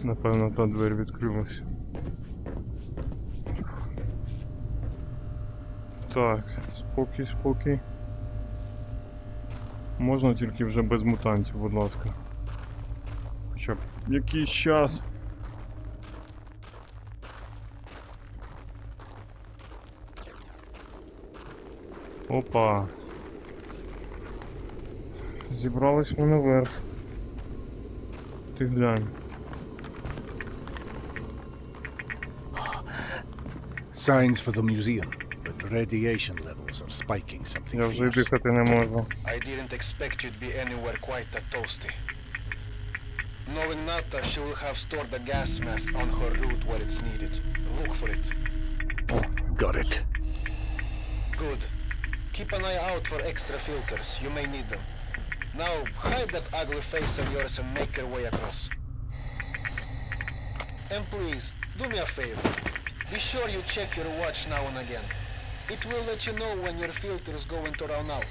Напевно, та двері відкрилася. Так, спокій, спокій. Можна тільки вже без мутантів, будь ласка. Хоча б якийсь час. Опа. Зібрались ми наверх. Ти глянь. Signs for the museum, but radiation levels are spiking something Я вже й fierce. дихати не можу. I didn't expect you to be anywhere quite that toasty. Knowing Nata, she will have stored a gas mask on her route where it's needed. Look for it. Got it. Good. Keep an eye out for extra filters. You may need them. Now, hide that ugly face of yours and make your way across. And please, do me a favor. Be sure you check your watch now and again. It will let you know when your filter is going to run out.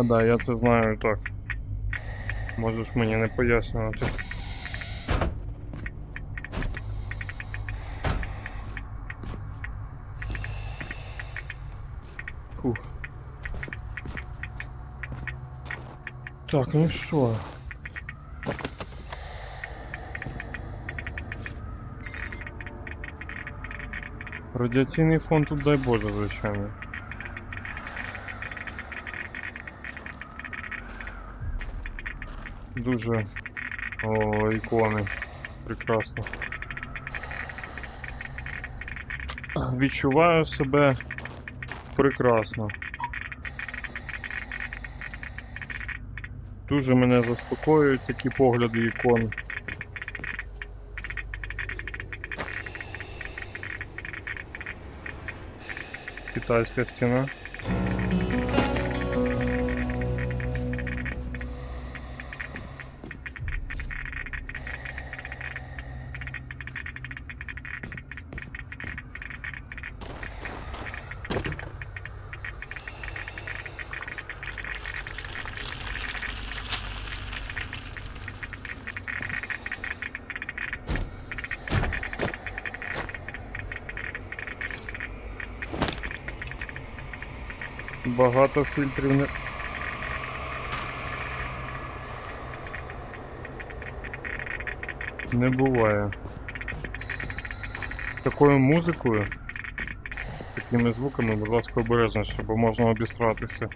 Да, я це знаю, так. Можеш мені не пояснювати. Фух. Так, ну що? Радіаційний фон тут, дай Боже, звичайно. Дуже... О, ікони. Прекрасно. Відчуваю себе прекрасно. Дуже мене заспокоюють такі погляди ікон. Китайська стіна. Багато фільтрів не буває. Такою музикою, такими звуками, будь ласка, обережніше, бо можна обісратися.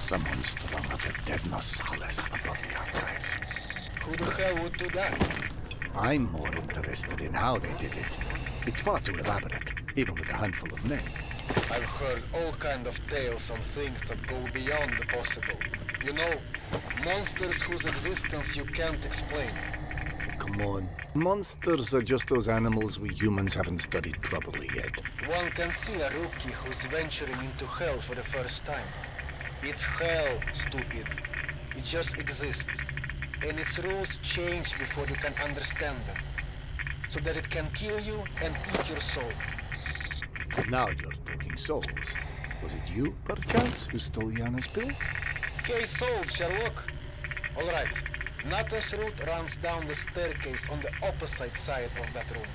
Someone strung up a dead Nosalis above the archives. Who the hell would do that? I'm more interested in how they did it. It's far too elaborate, even with a handful of men. I've heard all kind of tales on things that go beyond the possible. You know, monsters whose existence you can't explain. Come on. Monsters are just those animals we humans haven't studied properly yet. One can see a rookie who's venturing into hell for the first time. It's hell, stupid. It just exists. And its rules change before you can understand them. So that it can kill you and eat your soul. Now you're talking souls. Was it you, perchance, who stole Yana's pills? Case solved, Sherlock. All right. Nata's route runs down the staircase on the opposite side of that room.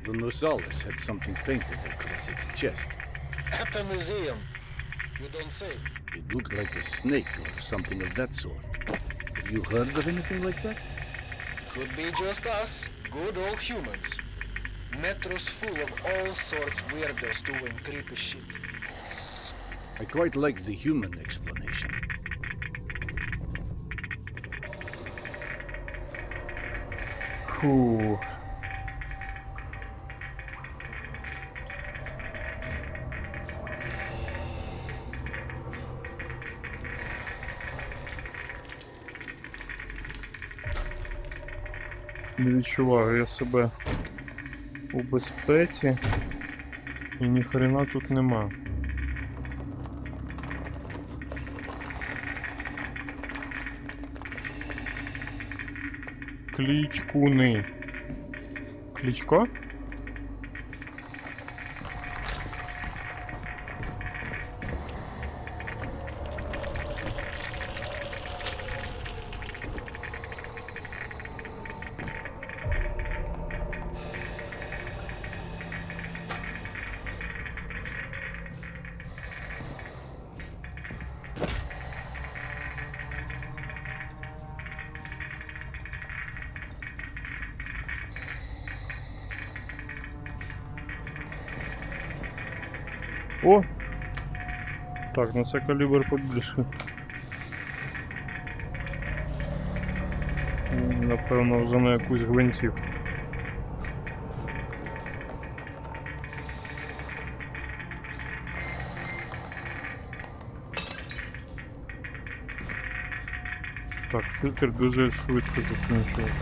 The Nosalis had something painted across its chest. At a museum. You don't say. It looked like a snake or something of that sort. Have you heard of anything like that? Could be just us, good old humans. Metro's full of all sorts weirdos doing creepy shit. I quite like the human explanation. Фу. Не відчуваю я себе у безпеці і ніхрена тут нема. Клічкуни. Кличко? О! Так, ну це калібр побільше. Напевно, вже на якусь гвинтівку. Так, фільтр дуже швидко закінчується.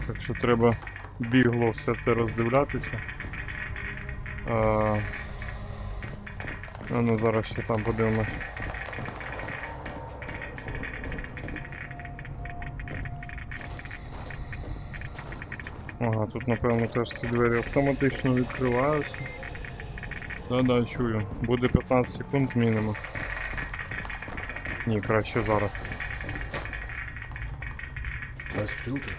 Так що треба бігло все це роздивлятися. Ну зараз ще там подивимось. Ага, тут напевно теж ці двері автоматично відкриваються. Да-да, чую. Буде 15 секунд, змінимо. Ні, краще зараз. Last filter.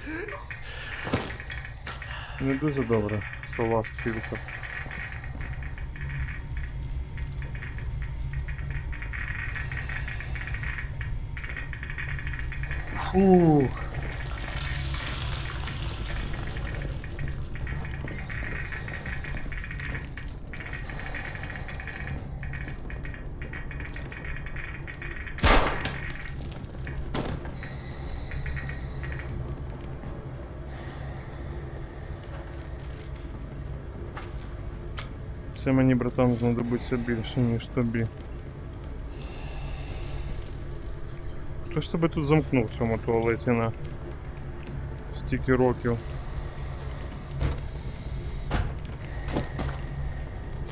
Не дуже добре, що last filter. Фух. Це мені, братан, знадобиться більше, ніж тобі. Хто ж тебе тут замкнув в цьому туалеті на стільки років?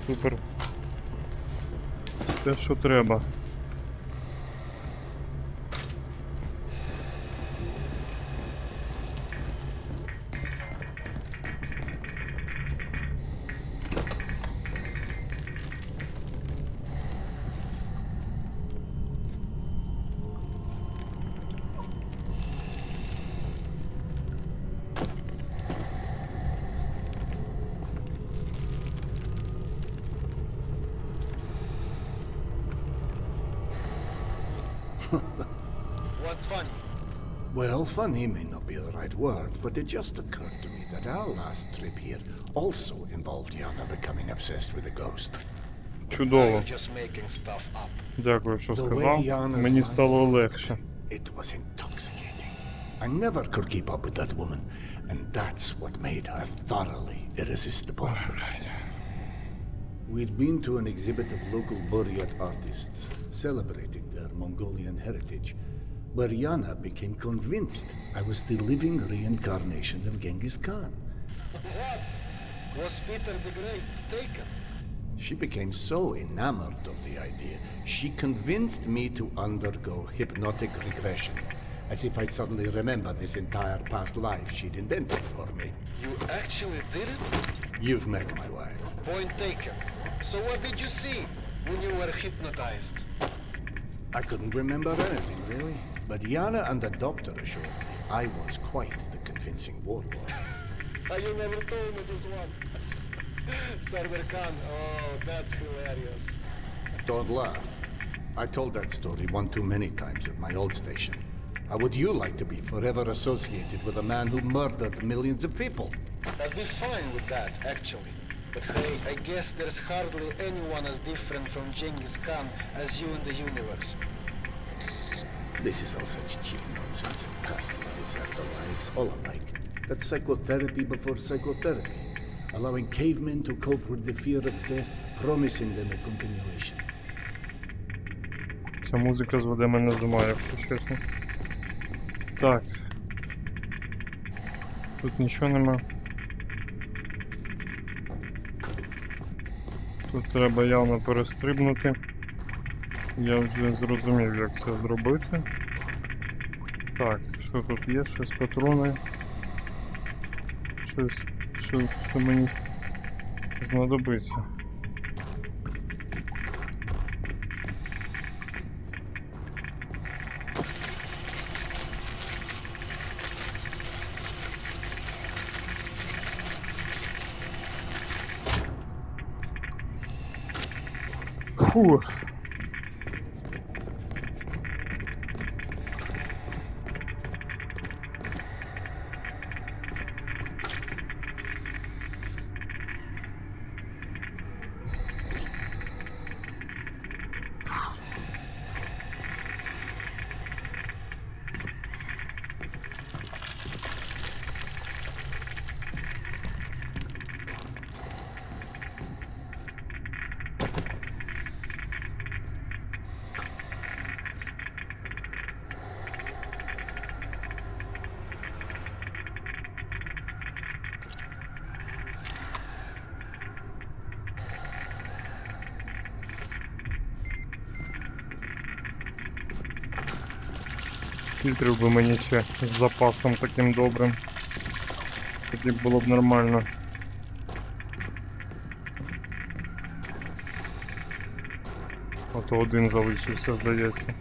Супер. Те, що треба. What's funny? Well, funny may not be the right word, but it just occurred to me that our last trip here also involved Yana becoming obsessed with a ghost. Чудово. You're just making stuff up. Дякую, що The сказав. way Yana's Мені mind стало легше. It was intoxicating. I never could keep up with that woman, and that's what made her thoroughly irresistible. We'd been to an exhibit of local Buryat artists celebrating their Mongolian heritage, where Yana became convinced I was the living reincarnation of Genghis Khan. What? Was Peter the Great taken? She became so enamored of the idea, she convinced me to undergo hypnotic regression, as if I'd suddenly remember this entire past life she'd invented for me. You actually did it? You've met my wife. Point taken. So what did you see when you were hypnotized? I couldn't remember anything, really. But Yana and the doctor assured me I was quite the convincing warlord. You never told me this one. Server Khan, oh, that's hilarious. Don't laugh. I told that story one too many times at my old station. How would you like to be forever associated with a man who murdered millions of people? I'd be fine with that, actually. But hey, I guess there's hardly anyone as different from Genghis Khan as you in the universe. This is all such cheap nonsense. Past lives, afterlives, all alike. That's psychotherapy before psychotherapy. Allowing cavemen to cope with the fear of death, promising them a continuation. Ця музика зведе мене з ума, якщо чесно. Так. Тут нічого нема. Тут треба явно перестрибнути. Я вже зрозумів, як це зробити. Так, що тут є? Щось патрони. Щось, що мені знадобиться. Фу. Фільтрів би мені ще з запасом таким добрим. Тоді було б нормально. А то один залишився, здається.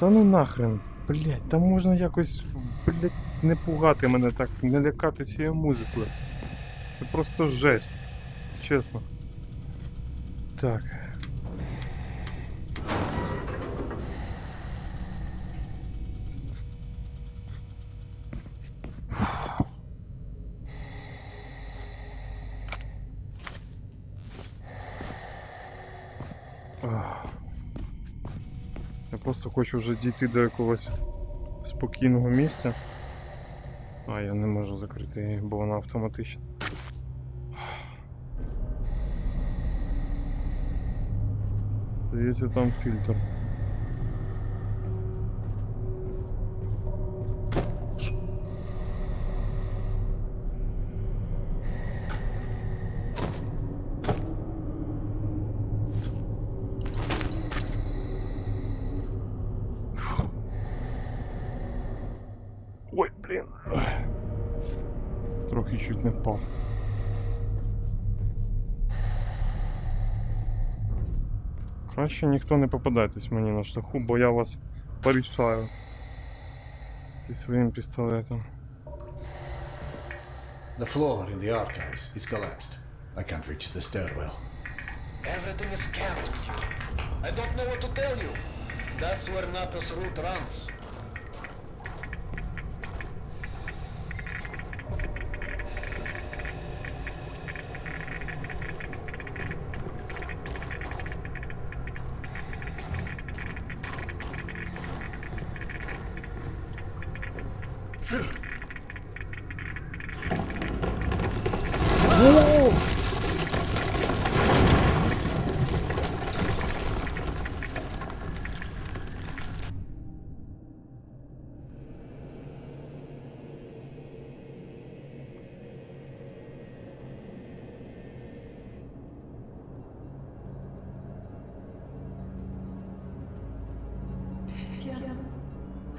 Та ну нахрен, блять, там можна якось, блять, не пугати мене так, не лякати цією музикою. Це просто жесть, чесно. Так. Я просто хочу вже дійти до якогось спокійного місця. А, я не можу закрити її, бо вона автоматична. Здається, там фільтр. Ой, блін. Трохи чуть не впав. Краще ніхто не попадайтесь мені на шляху, бо я вас порішаю зі своїм пістолетом. The floor in the archives is collapsed. I can't reach the stairwell. Everything is scattered. I don't know what to tell you. That's where Nata's route runs.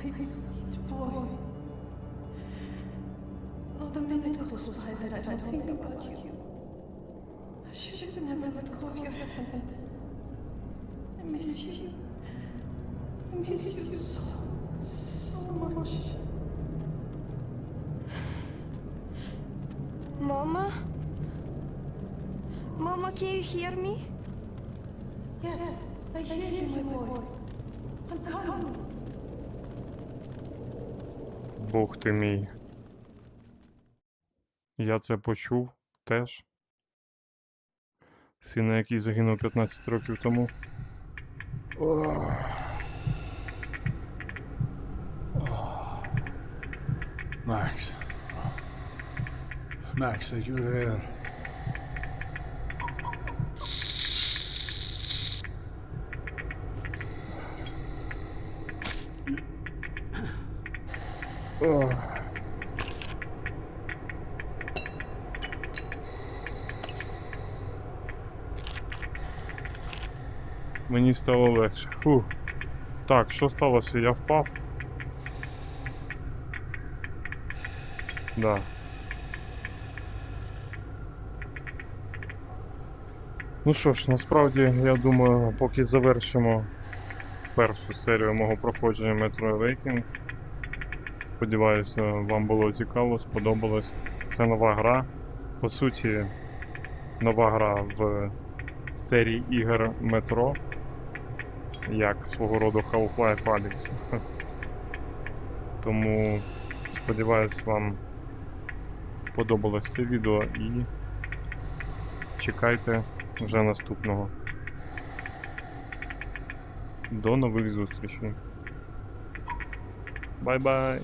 My sweet boy. close by that I don't think about you. I should have never let go of your hand. I miss you. I miss you so much. Mama? Mama, can you hear me? Yes, I hear you, my boy. I'm coming. Бог ти мій. Я це почув теж. Сина, який загинув 15 років тому. Max. Max, are you there? Мені стало легше. Фух. Так, що сталося? Я впав? Да. Ну що ж, насправді, я думаю, поки завершимо першу серію мого проходження Метро Awakening. Сподіваюся, вам було цікаво, сподобалось. Це нова гра. По суті, нова гра в серії ігор Метро. Як свого роду Half-Life Alyx. Тому сподіваюсь, вам сподобалось це відео і чекайте вже наступного. До нових зустрічей. Бай-бай!